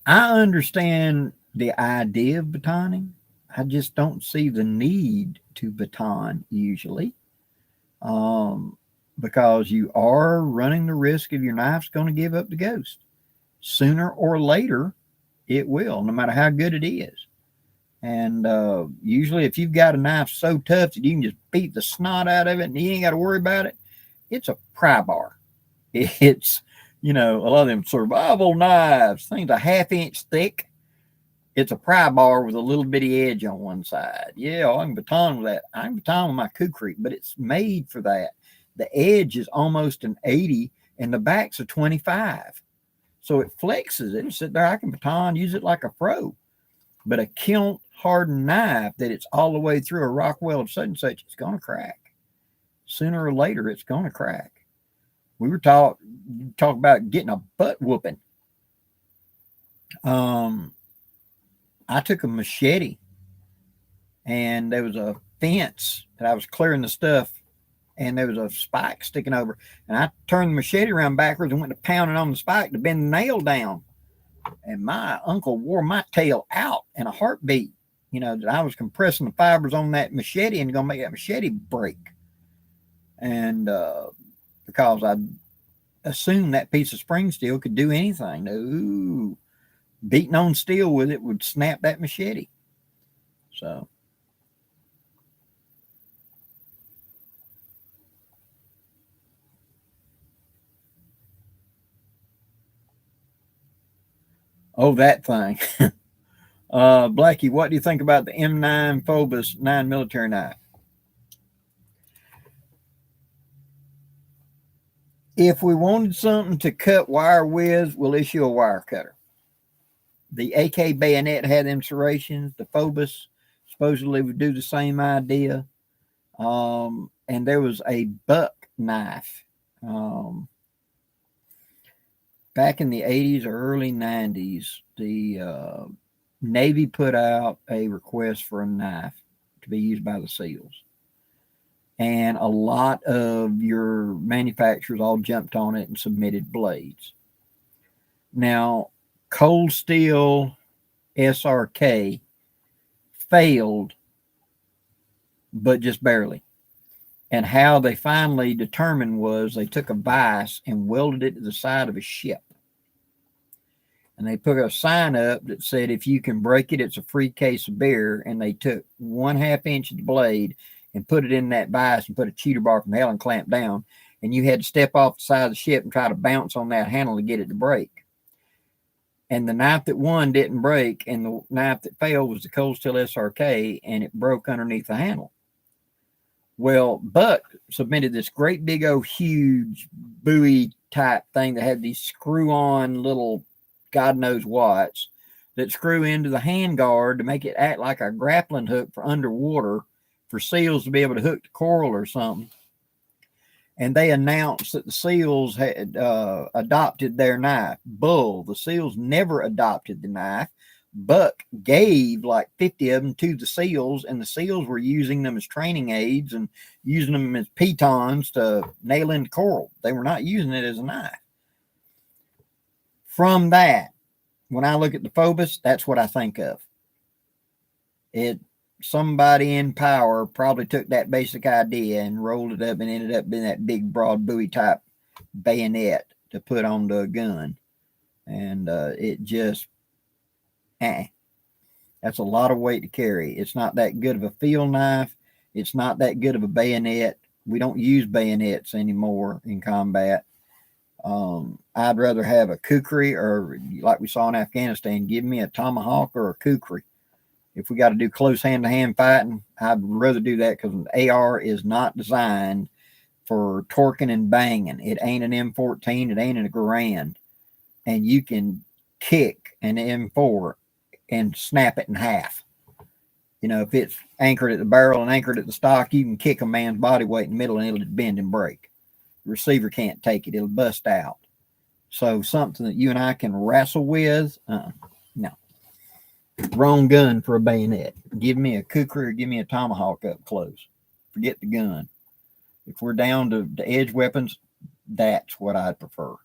I understand the idea of batoning. I just don't see the need to baton usually, um, because you are running the risk of your knife's going to give up the ghost. Sooner or later, it will, no matter how good it is. And usually, if you've got a knife so tough that you can just beat the snot out of it and you ain't got to worry about it, it's a pry bar. It's, you know, a lot of them survival knives, things a half-inch thick. It's a pry bar with a little bitty edge on one side. Yeah, I can baton with that. I can baton with my kukri, but it's made for that. The edge is almost an 80 and the back's a 25. So it flexes. It'll sit there. I can baton, use it like a pro. But a kiln hardened knife that it's all the way through a rock weld such and such, it's going to crack. Sooner or later, it's going to crack. We were talk about getting a butt whooping. I took a machete and there was a fence that I was clearing the stuff and there was a spike sticking over. And I turned the machete around backwards and went to pounding on the spike to bend the nail down. And my uncle wore my tail out in a heartbeat. You know, that I was compressing the fibers on that machete and going to make that machete break. And because I assumed that piece of spring steel could do anything. No, beating on steel with it would snap that machete. So. Oh, that thing. Blackie, what do you think about the M9 Phobos 9 military knife? If we wanted something to cut wire with, we'll issue a wire cutter. The AK bayonet had them serrations. The Phobos supposedly would do the same idea. And there was a buck knife. Back in the 80s or early 90s, the Navy put out a request for a knife to be used by the SEALs. And a lot of your manufacturers all jumped on it and submitted blades. Now, cold steel SRK failed, but just barely. And how they finally determined was they took a vise and welded it to the side of a ship. And they put a sign up that said, if you can break it, it's a free case of beer. And they took 1/2 inch of the blade and put it in that vise and put a cheater bar from hell and clamped down. And you had to step off the side of the ship and try to bounce on that handle to get it to break. And the knife that won didn't break, and the knife that failed was the cold steel SRK, and it broke underneath the handle. Well, Buck submitted this great big old huge buoy type thing that had these screw on little God knows what's that screw into the handguard to make it act like a grappling hook for underwater for SEALs to be able to hook the coral or something. And they announced that the SEALs had adopted their knife. Bull. The SEALs never adopted the knife. Buck gave like 50 of them to the SEALs, and the SEALs were using them as training aids and using them as pitons to nail into coral. They were not using it as a knife. From that, when I look at the Phobos, that's what I think of. Somebody in power probably took that basic idea and rolled it up and ended up being that big, broad buoy type bayonet to put on the gun. And it just, that's a lot of weight to carry. It's not that good of a field knife. It's not that good of a bayonet. We don't use bayonets anymore in combat. I'd rather have a kukri, or like we saw in Afghanistan, give me a tomahawk or a kukri. If we got to do close hand-to-hand fighting, I'd rather do that, because an AR is not designed for torquing and banging. It ain't an M14. It ain't a Garand. And you can kick an M4 and snap it in half. You know, if it's anchored at the barrel and anchored at the stock, you can kick a man's body weight in the middle and it'll bend and break. The receiver can't take it. It'll bust out. So something that you and I can wrestle with, no. Wrong gun for a bayonet. Give me a kukri or give me a tomahawk up close. Forget the gun. If we're down to the edge weapons, that's what I'd prefer.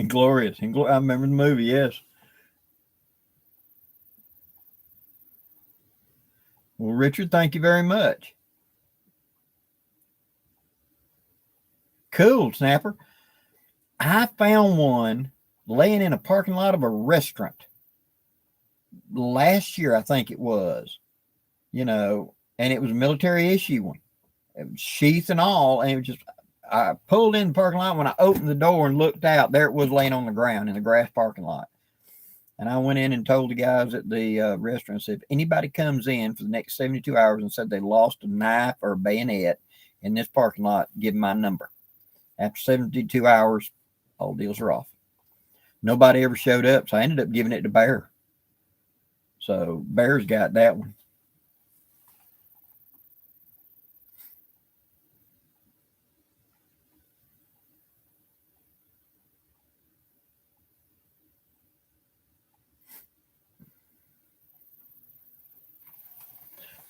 Glorious. I remember the movie, yes. Well, Richard, thank you very much. Cool, Snapper. I found one laying in a parking lot of a restaurant last year, I think it was, and it was a military issue one, sheath and all. And it was just, I pulled in the parking lot. When I opened the door and looked out, there it was laying on the ground in the grass parking lot. And I went in and told the guys at the restaurant, said, if anybody comes in for the next 72 hours and said they lost a knife or a bayonet in this parking lot, give them my number. After 72 hours, all deals are off. Nobody ever showed up, so I ended up giving it to Bear. So Bear's got that one.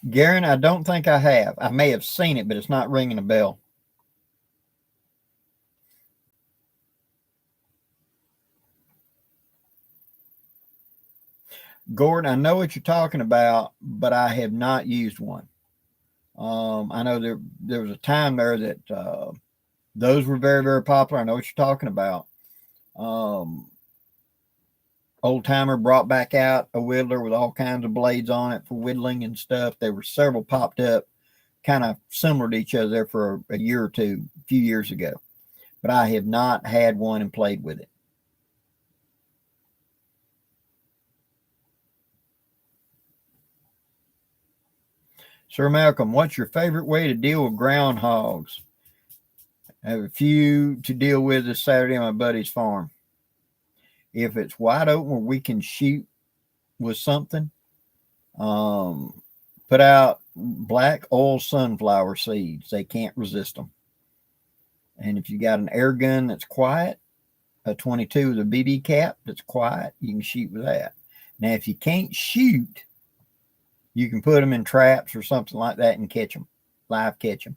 Garen, I don't think I have. I may have seen it, but it's not ringing a bell. Gordon, I know what you're talking about, but I have not used one. I know there was a time there that those were very, very popular. I know what you're talking about. Old Timer brought back out a whittler with all kinds of blades on it for whittling and stuff. There were several popped up kind of similar to each other there for a year or two, a few years ago. But I have not had one and played with it. Sir Malcolm, what's your favorite way to deal with groundhogs? I have a few to deal with this Saturday on my buddy's farm. If it's wide open where we can shoot with something, put out black oil sunflower seeds. They can't resist them. And if you got an air gun that's quiet, a 22 with a BB cap that's quiet, you can shoot with that. Now, if you can't shoot, you can put them in traps or something like that and catch them, live catch them.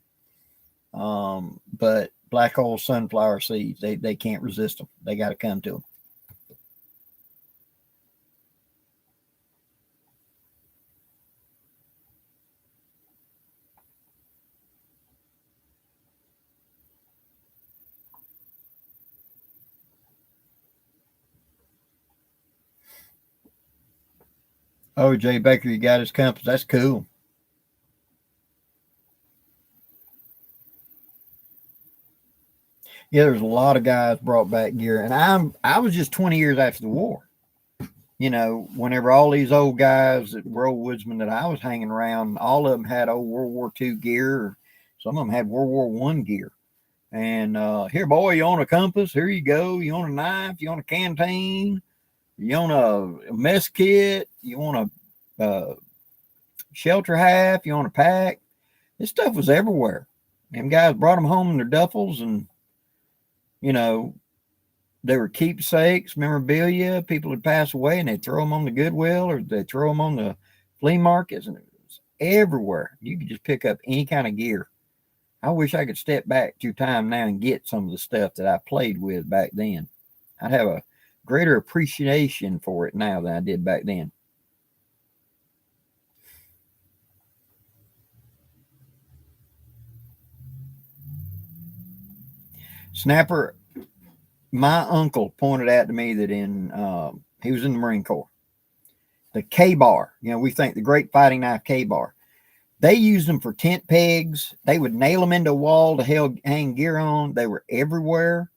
But black oil sunflower seeds, they can't resist them. They got to come to them. Oh, Jay Baker, you got his compass. That's cool. Yeah, there's a lot of guys brought back gear, and I was just 20 years after the war. Whenever all these old guys that were old woodsmen that I was hanging around, all of them had old World War II gear. Some of them had World War I gear. And here, boy, you want a compass? Here you go. You want a knife? You want a canteen? You want a mess kit? You want a shelter half? You want a pack? This stuff was everywhere. Them guys brought them home in their duffels, and they were keepsakes, memorabilia. People would pass away, and they'd throw them on the Goodwill, or they'd throw them on the flea markets, and it was everywhere. You could just pick up any kind of gear. I wish I could step back through time now and get some of the stuff that I played with back then. I'd have a greater appreciation for it now than I did back then. Snapper, my uncle pointed out to me that he was in the Marine Corps. The K-bar, we think the great fighting knife K-bar. They used them for tent pegs. They would nail them into a wall to hang gear on. They were everywhere,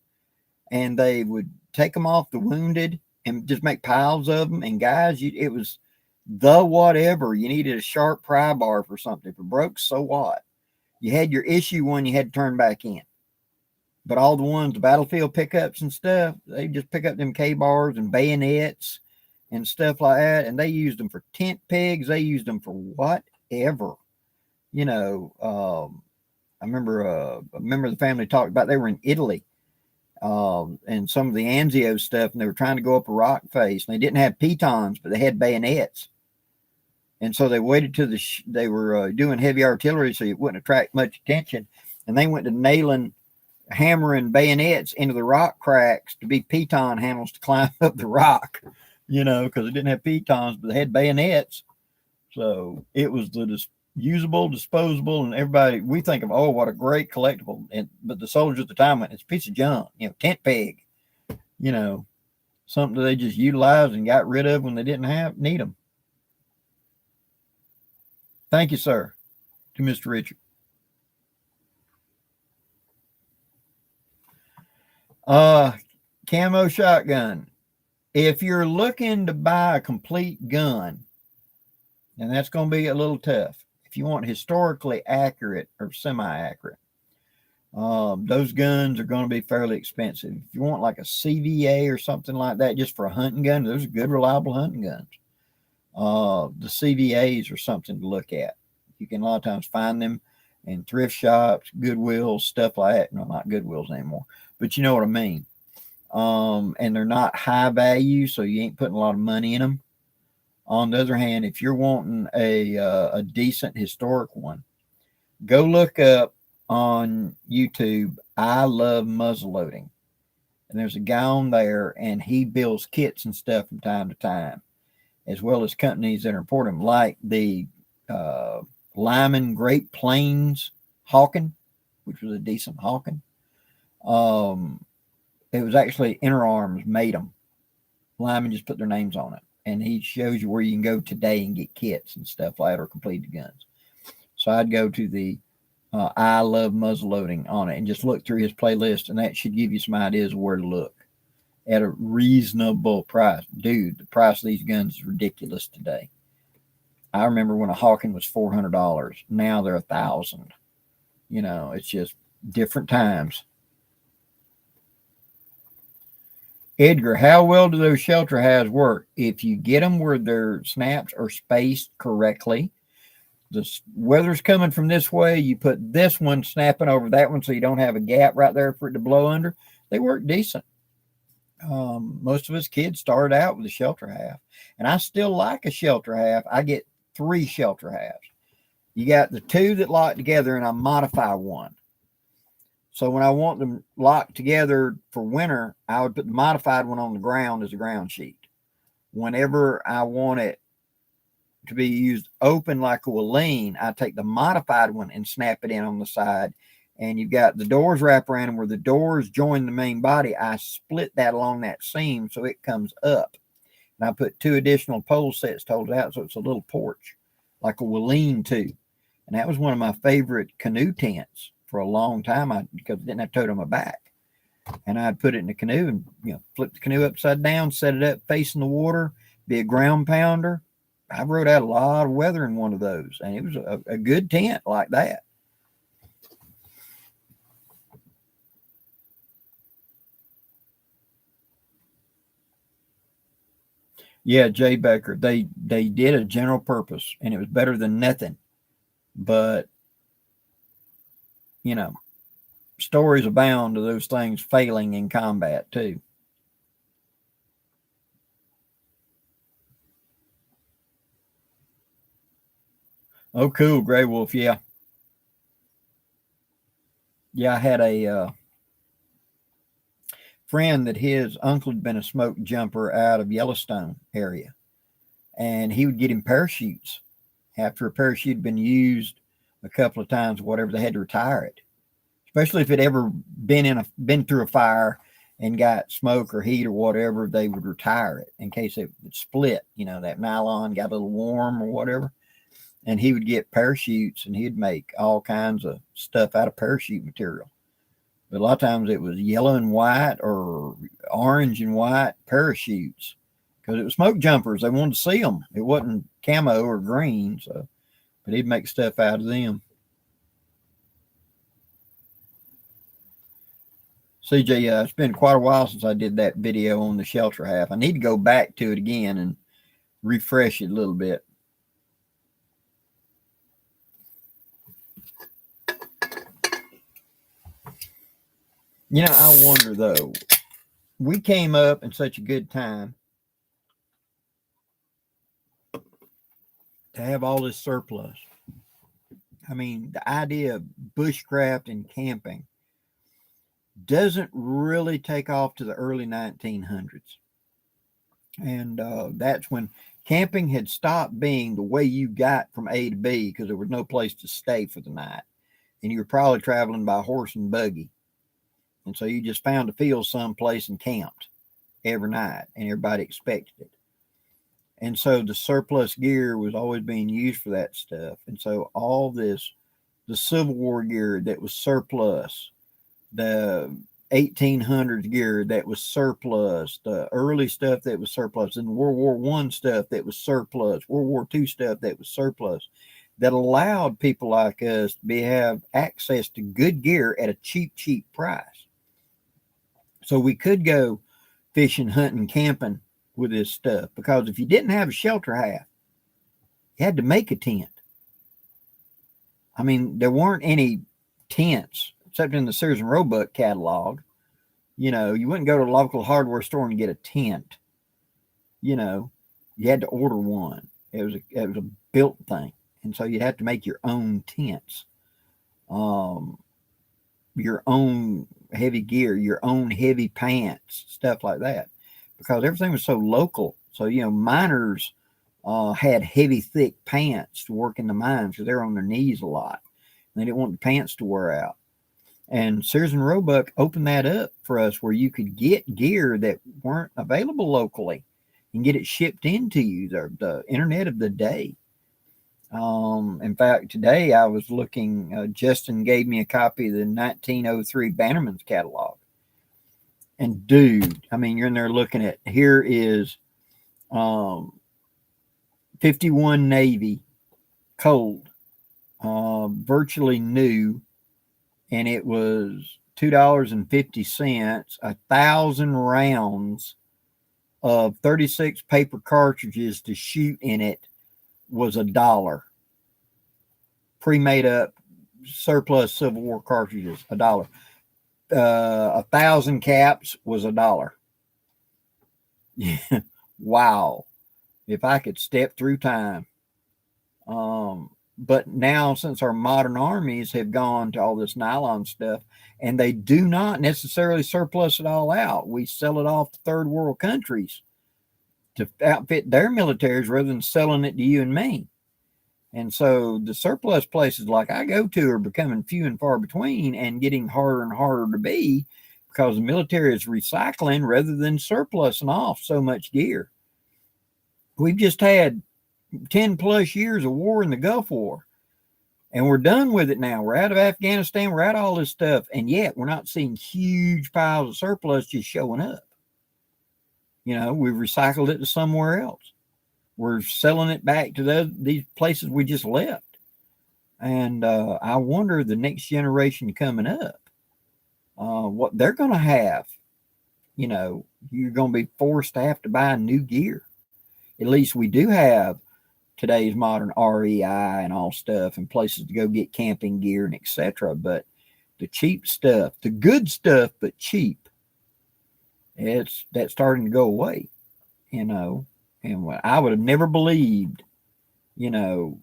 and they would take them off the wounded and just make piles of them. And guys, it was the whatever. You needed a sharp pry bar for something. If it broke, so what? You had your issue one you had to turn back in. But all the ones, the battlefield pickups and stuff, they just pick up them K-bars and bayonets and stuff like that. And they used them for tent pegs. They used them for whatever. I remember a member of the family talked about they were in Italy and some of the Anzio stuff, and they were trying to go up a rock face, and they didn't have pitons, but they had bayonets. And so they waited till they were doing heavy artillery, so it wouldn't attract much attention. And they went to hammering bayonets into the rock cracks to be piton handles to climb up the rock, because they didn't have pitons, but they had bayonets. So it was the usable, disposable, and everybody, we think of, oh, what a great collectible. But the soldiers at the time went, it's a piece of junk, tent peg, something that they just utilized and got rid of when they didn't need them. Thank you, sir, to Mr. Richard. Camo shotgun. If you're looking to buy a complete gun, and that's going to be a little tough. If you want historically accurate or semi-accurate, those guns are going to be fairly expensive. If you want like a CVA or something like that, just for a hunting gun, those are good, reliable hunting guns. The CVAs are something to look at. You can a lot of times find them in thrift shops, Goodwills, stuff like that. No, not Goodwills anymore, but you know what I mean. And they're not high value, so you ain't putting a lot of money in them. On the other hand, if you're wanting a decent historic one, go look up on YouTube, I Love Muzzleloading. And there's a guy on there, and he builds kits and stuff from time to time, as well as companies that are important, like the Lyman Great Plains Hawken, which was a decent Hawken. It was actually Inner Arms made them. Lyman just put their names on it. And he shows you where you can go today and get kits and stuff like that, or completed guns. So I'd go to the I Love Muzzleloading on it and just look through his playlist, and that should give you some ideas of where to look at a reasonable price. Dude, the price of these guns is ridiculous today. I remember when a Hawken was $400. Now they're $1,000. It's just different times. Edgar, how well do those shelter halves work? If you get them where their snaps are spaced correctly, the weather's coming from this way, you put this one snapping over that one so you don't have a gap right there for it to blow under. They work decent. Most of us kids started out with a shelter half, and I still like a shelter half. I get 3 shelter halves. You got the 2 that lock together, and I modify one. So when I want them locked together for winter, I would put the modified one on the ground as a ground sheet. Whenever I want it to be used open like a Walleen, I take the modified one and snap it in on the side. And you've got the doors wrap around them where the doors join the main body. I split that along that seam so it comes up. And I put 2 additional pole sets to hold it out so it's a little porch, like a Walleen too. And that was one of my favorite canoe tents for a long time, because I didn't have to tote it on my back. And I'd put it in the canoe and flip the canoe upside down, set it up facing the water, be a ground pounder. I rode out a lot of weather in one of those, and it was a good tent like that. Yeah, Jay Becker, they did a general purpose, and it was better than nothing. But stories abound of those things failing in combat too. Oh, cool, Gray Wolf. Yeah, I had a friend that his uncle had been a smoke jumper out of Yellowstone area, and he would get him parachutes after a parachute had been used a couple of times. Whatever, they had to retire it, especially if it ever been through a fire and got smoke or heat or whatever. They would retire it in case it would split. That nylon got a little warm or whatever. And he would get parachutes, and he'd make all kinds of stuff out of parachute material. But a lot of times it was yellow and white or orange and white parachutes, because it was smoke jumpers. They wanted to see them. It wasn't camo or green. So, but he'd make stuff out of them. CJ, it's been quite a while since I did that video on the shelter half. I need to go back to it again and refresh it a little bit. I wonder though, we came up in such a good time to have all this surplus. I mean, the idea of bushcraft and camping doesn't really take off to the early 1900s. And that's when camping had stopped being the way you got from A to B, because there was no place to stay for the night. And you were probably traveling by horse and buggy. And so you just found a field someplace and camped every night, and everybody expected it. And so the surplus gear was always being used for that stuff. And so all this, the Civil War gear that was surplus, the 1800s gear that was surplus, the early stuff that was surplus, and World War One stuff that was surplus, World War II stuff that was surplus, that allowed people like us to have access to good gear at a cheap price. So we could go fishing, hunting, camping with this stuff, because if you didn't have a shelter half, you had to make a tent. I mean, there weren't any tents except in the Sears and Roebuck catalog. You know, you wouldn't go to a local hardware store and get a tent. You know, you had to order one. It was a built thing, and so you'd have to make your own tents, your own heavy gear, your own heavy pants, stuff like that, because everything was so local. So, you know, miners had heavy, thick pants to work in the mines because they were on their knees a lot. And they didn't want the pants to wear out. And Sears and Roebuck opened that up for us, where you could get gear that weren't available locally and get it shipped into you, the internet of the day. In fact, today I was looking, Justin gave me a copy of the 1903 Bannerman's catalog. And dude, I mean, you're in there looking at, here is 51 Navy cold, virtually new, and it was $2.50. 1,000 rounds of 36 paper cartridges to shoot in it was $1. Pre-made up surplus Civil War cartridges, $1. 1,000 caps was $1. Yeah, wow. If I could step through time. But now, since our modern armies have gone to all this nylon stuff, and they do not necessarily surplus it all out, we sell it off to third world countries to outfit their militaries rather than selling it to you and me. And so the surplus places like I go to are becoming few and far between, and getting harder and harder to be, because the military is recycling rather than surplusing off so much gear. We've just had 10 plus years of war in the Gulf War, and we're done with it now. We're out of Afghanistan. We're out of all this stuff. And yet we're not seeing huge piles of surplus just showing up. You know, we've recycled it to somewhere else. We're selling it back to these places we just left. And I wonder, the next generation coming up, what they're going to have. You know, you're going to be forced to have to buy new gear. At least we do have today's modern REI and all stuff, and places to go get camping gear and etc. But the cheap stuff, the good stuff, but cheap, that's starting to go away, you know. And what I would have never believed, you know,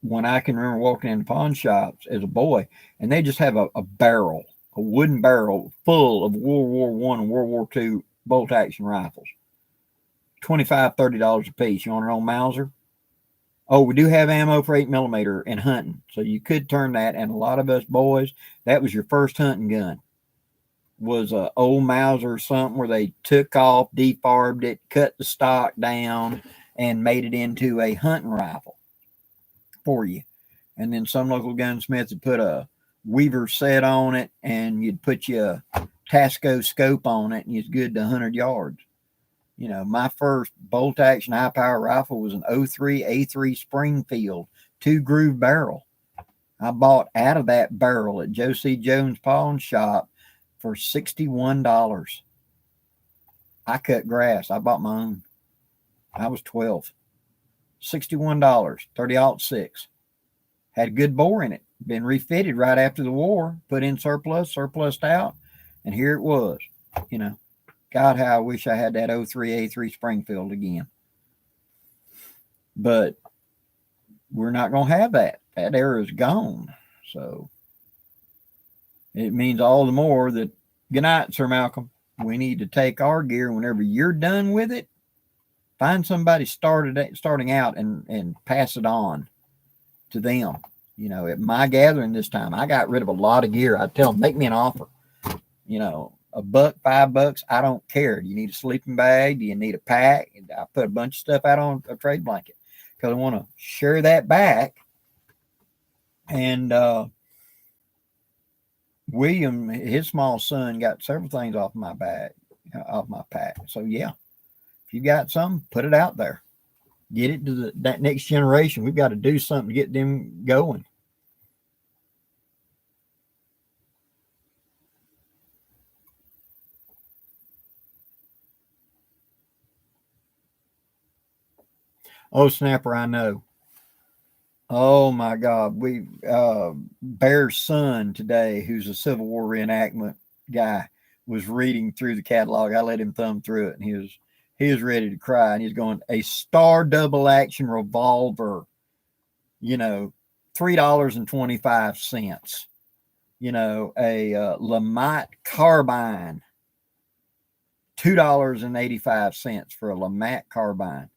when I can remember walking in pawn shops as a boy, and they just have a barrel, a wooden barrel full of World War I and World War II bolt action rifles. $25, $30 a piece. You want an old Mauser? Oh, we do have ammo for 8mm and hunting, so you could turn that. And a lot of us boys, that was your first hunting gun. Was a old Mauser or something where they took off, defarbed it, cut the stock down, and made it into a hunting rifle for you. And then some local gunsmiths would put a Weaver set on it, and you'd put you a Tasco scope on it, and it's good to 100 yards. You know, my first bolt action high power rifle was an 03 A3 Springfield 2-groove barrel. I bought out of that barrel at Joe C. Jones Pawn Shop for $61. I cut grass. I bought my own. I was 12. $61, 30-06. Had a good bore in it. Been refitted right after the war. Put in surplused out, and here it was. You know, God, how I wish I had that 03 A3 Springfield again. But we're not going to have that. That era is gone. So it means all the more that, good night, Sir Malcolm. we need to take our gear. Whenever you're done with it, find somebody starting out and pass it on to them. You know, at my gathering this time, I got rid of a lot of gear. I tell them, make me an offer. You know, $1, $5, I don't care. Do you need a sleeping bag? Do you need a pack? I put a bunch of stuff out on a trade blanket because I want to share that back. And William, his small son, got several things off my bag, off my pack. So yeah, if you got some, put it out there. Get it to that next generation. We've got to do something to get them going. Oh, Snapper, I know. Oh my God. We Bear's son today, who's a Civil War reenactment guy, was reading through the catalog. I let him thumb through it, and he was ready to cry. And he's going, a Star double action revolver, you know, $3.25. You know, a Lamite carbine, $2.85 for a Lamite carbine.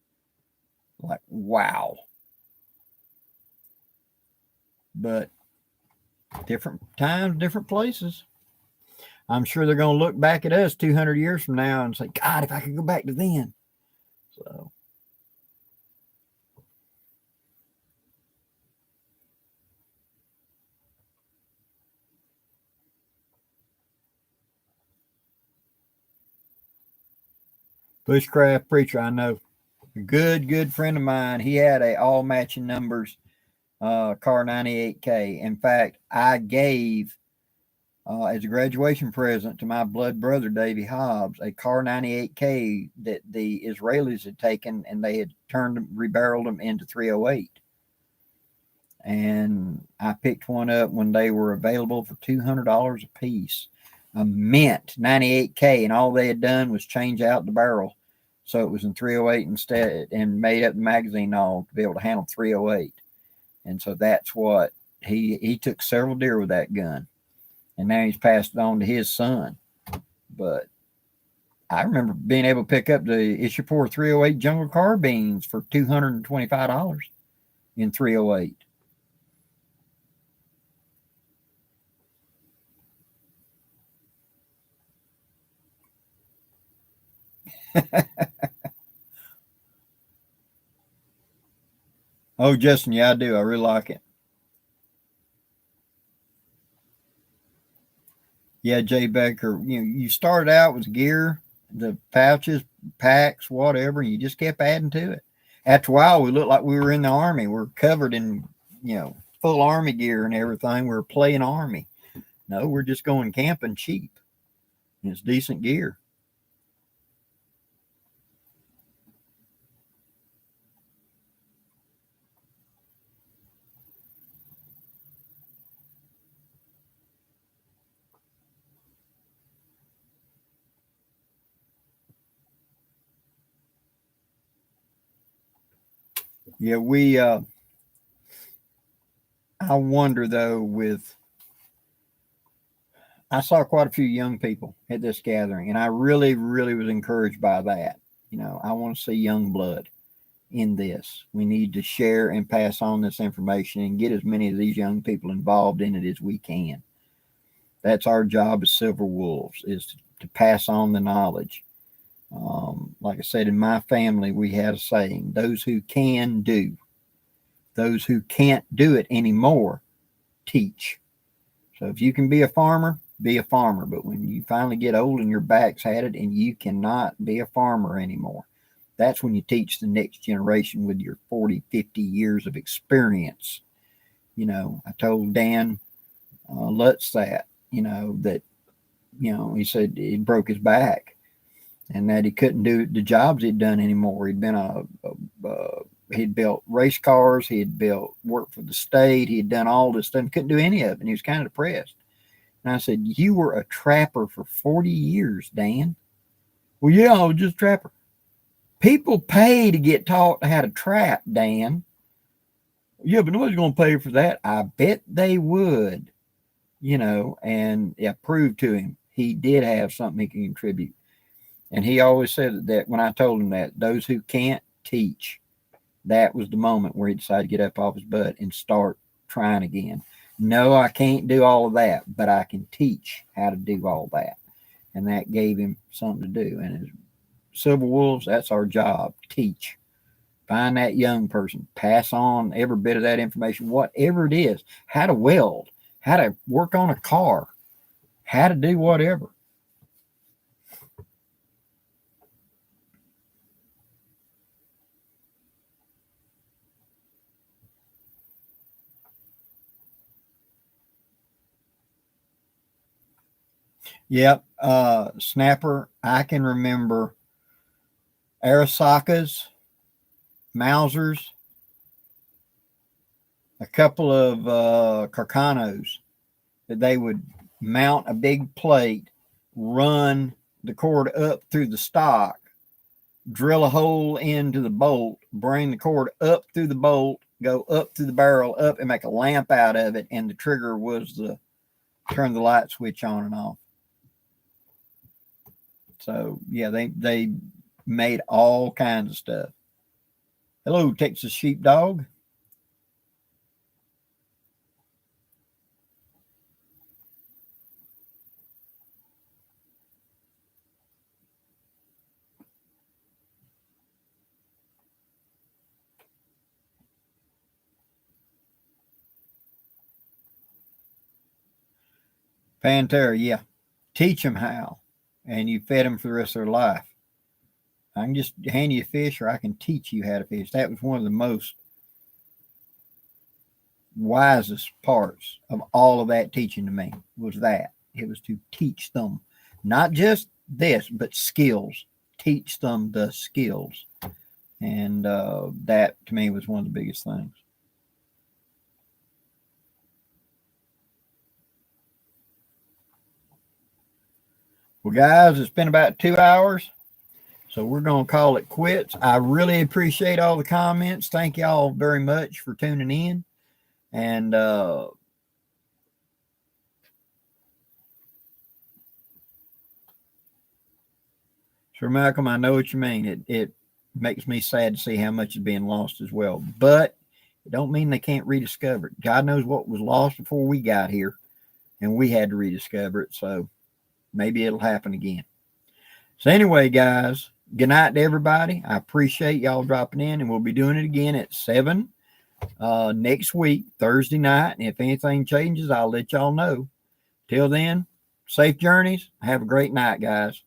Like, wow. But different times, different places. I'm sure they're going to look back at us 200 years from now and say, God, if I could go back to then. So. Bushcraft preacher, I know. A good friend of mine. He had a all matching numbers car 98K. In fact, I gave as a graduation present to my blood brother Davy Hobbs a car 98K that the Israelis had taken, and they had rebarreled them into 308. And I picked one up when they were available for $200 a piece. A mint 98K, and all they had done was change out the barrel, so it was in 308 instead, and made up the magazine knob to be able to handle 308. And so that's what he took several deer with that gun, and now he's passed it on to his son. But I remember being able to pick up the Ishapur 308 jungle carbines for $225 in 308. Oh, Justin, yeah, I do. I really like it. Yeah, Jay Becker, you started out with gear, the pouches, packs, whatever, and you just kept adding to it. After a while, we looked like we were in the Army. We're covered in, full Army gear and everything. We're playing Army. No, we're just going camping cheap. And it's decent gear. Yeah, I wonder though, I saw quite a few young people at this gathering, and I really, really was encouraged by that. I want to see young blood in this. We need to share and pass on this information and get as many of these young people involved in it as we can. That's our job as Silver Wolves, is to pass on the knowledge. Like I said, in my family, we had a saying, those who can do. Those who can't do it anymore, teach. So if you can be a farmer, be a farmer. But when you finally get old and your back's had it and you cannot be a farmer anymore, that's when you teach the next generation with your 40, 50 years of experience. I told Dan Lutz that, he said he broke his back and that he couldn't do the jobs he'd done anymore. He'd been he'd built race cars, he had worked for the state, he had done all this stuff, couldn't do any of it, and he was kind of depressed. And I said, you were a trapper for 40 years, Dan. Well, yeah, I was just a trapper. People pay to get taught how to trap, Dan. Yeah, but nobody's going to pay for that. I bet they would, and I proved to him. he did have something he can contribute. And he always said that when I told him that, those who can't teach, that was the moment where he decided to get up off his butt and start trying again. No, I can't do all of that, but I can teach how to do all that. And that gave him something to do. And as Silver Wolves, that's our job, teach. Find that young person, pass on every bit of that information, whatever it is, how to weld, how to work on a car, how to do whatever. Yep. Snapper, I can remember Arisakas, Mausers, a couple of Carcanos that they would mount a big plate, run the cord up through the stock, drill a hole into the bolt, bring the cord up through the bolt, go up through the barrel, up, and make a lamp out of it. And the trigger was the turn the light switch on and off. So yeah, they made all kinds of stuff. Hello, Texas Sheepdog. Pantera, yeah. Teach them how, and you fed them for the rest of their life. I can just hand you a fish, or I can teach you how to fish. That was one of the most wisest parts of all of that teaching to me, was that. It was to teach them, not just this, but skills. Teach them the skills. And that, to me, was one of the biggest things. Well, guys, it's been about 2 hours, so we're going to call it quits. I really appreciate all the comments. Thank y'all very much for tuning in. And Sir Malcolm, I know what you mean. It makes me sad to see how much is being lost as well. But it don't mean they can't rediscover it. God knows what was lost before we got here, and we had to rediscover it. So maybe it'll happen again. So anyway, guys, good night to everybody. I appreciate y'all dropping in, and we'll be doing it again at 7 next week, Thursday night. And if anything changes, I'll let y'all know. Till then, safe journeys. Have a great night, guys.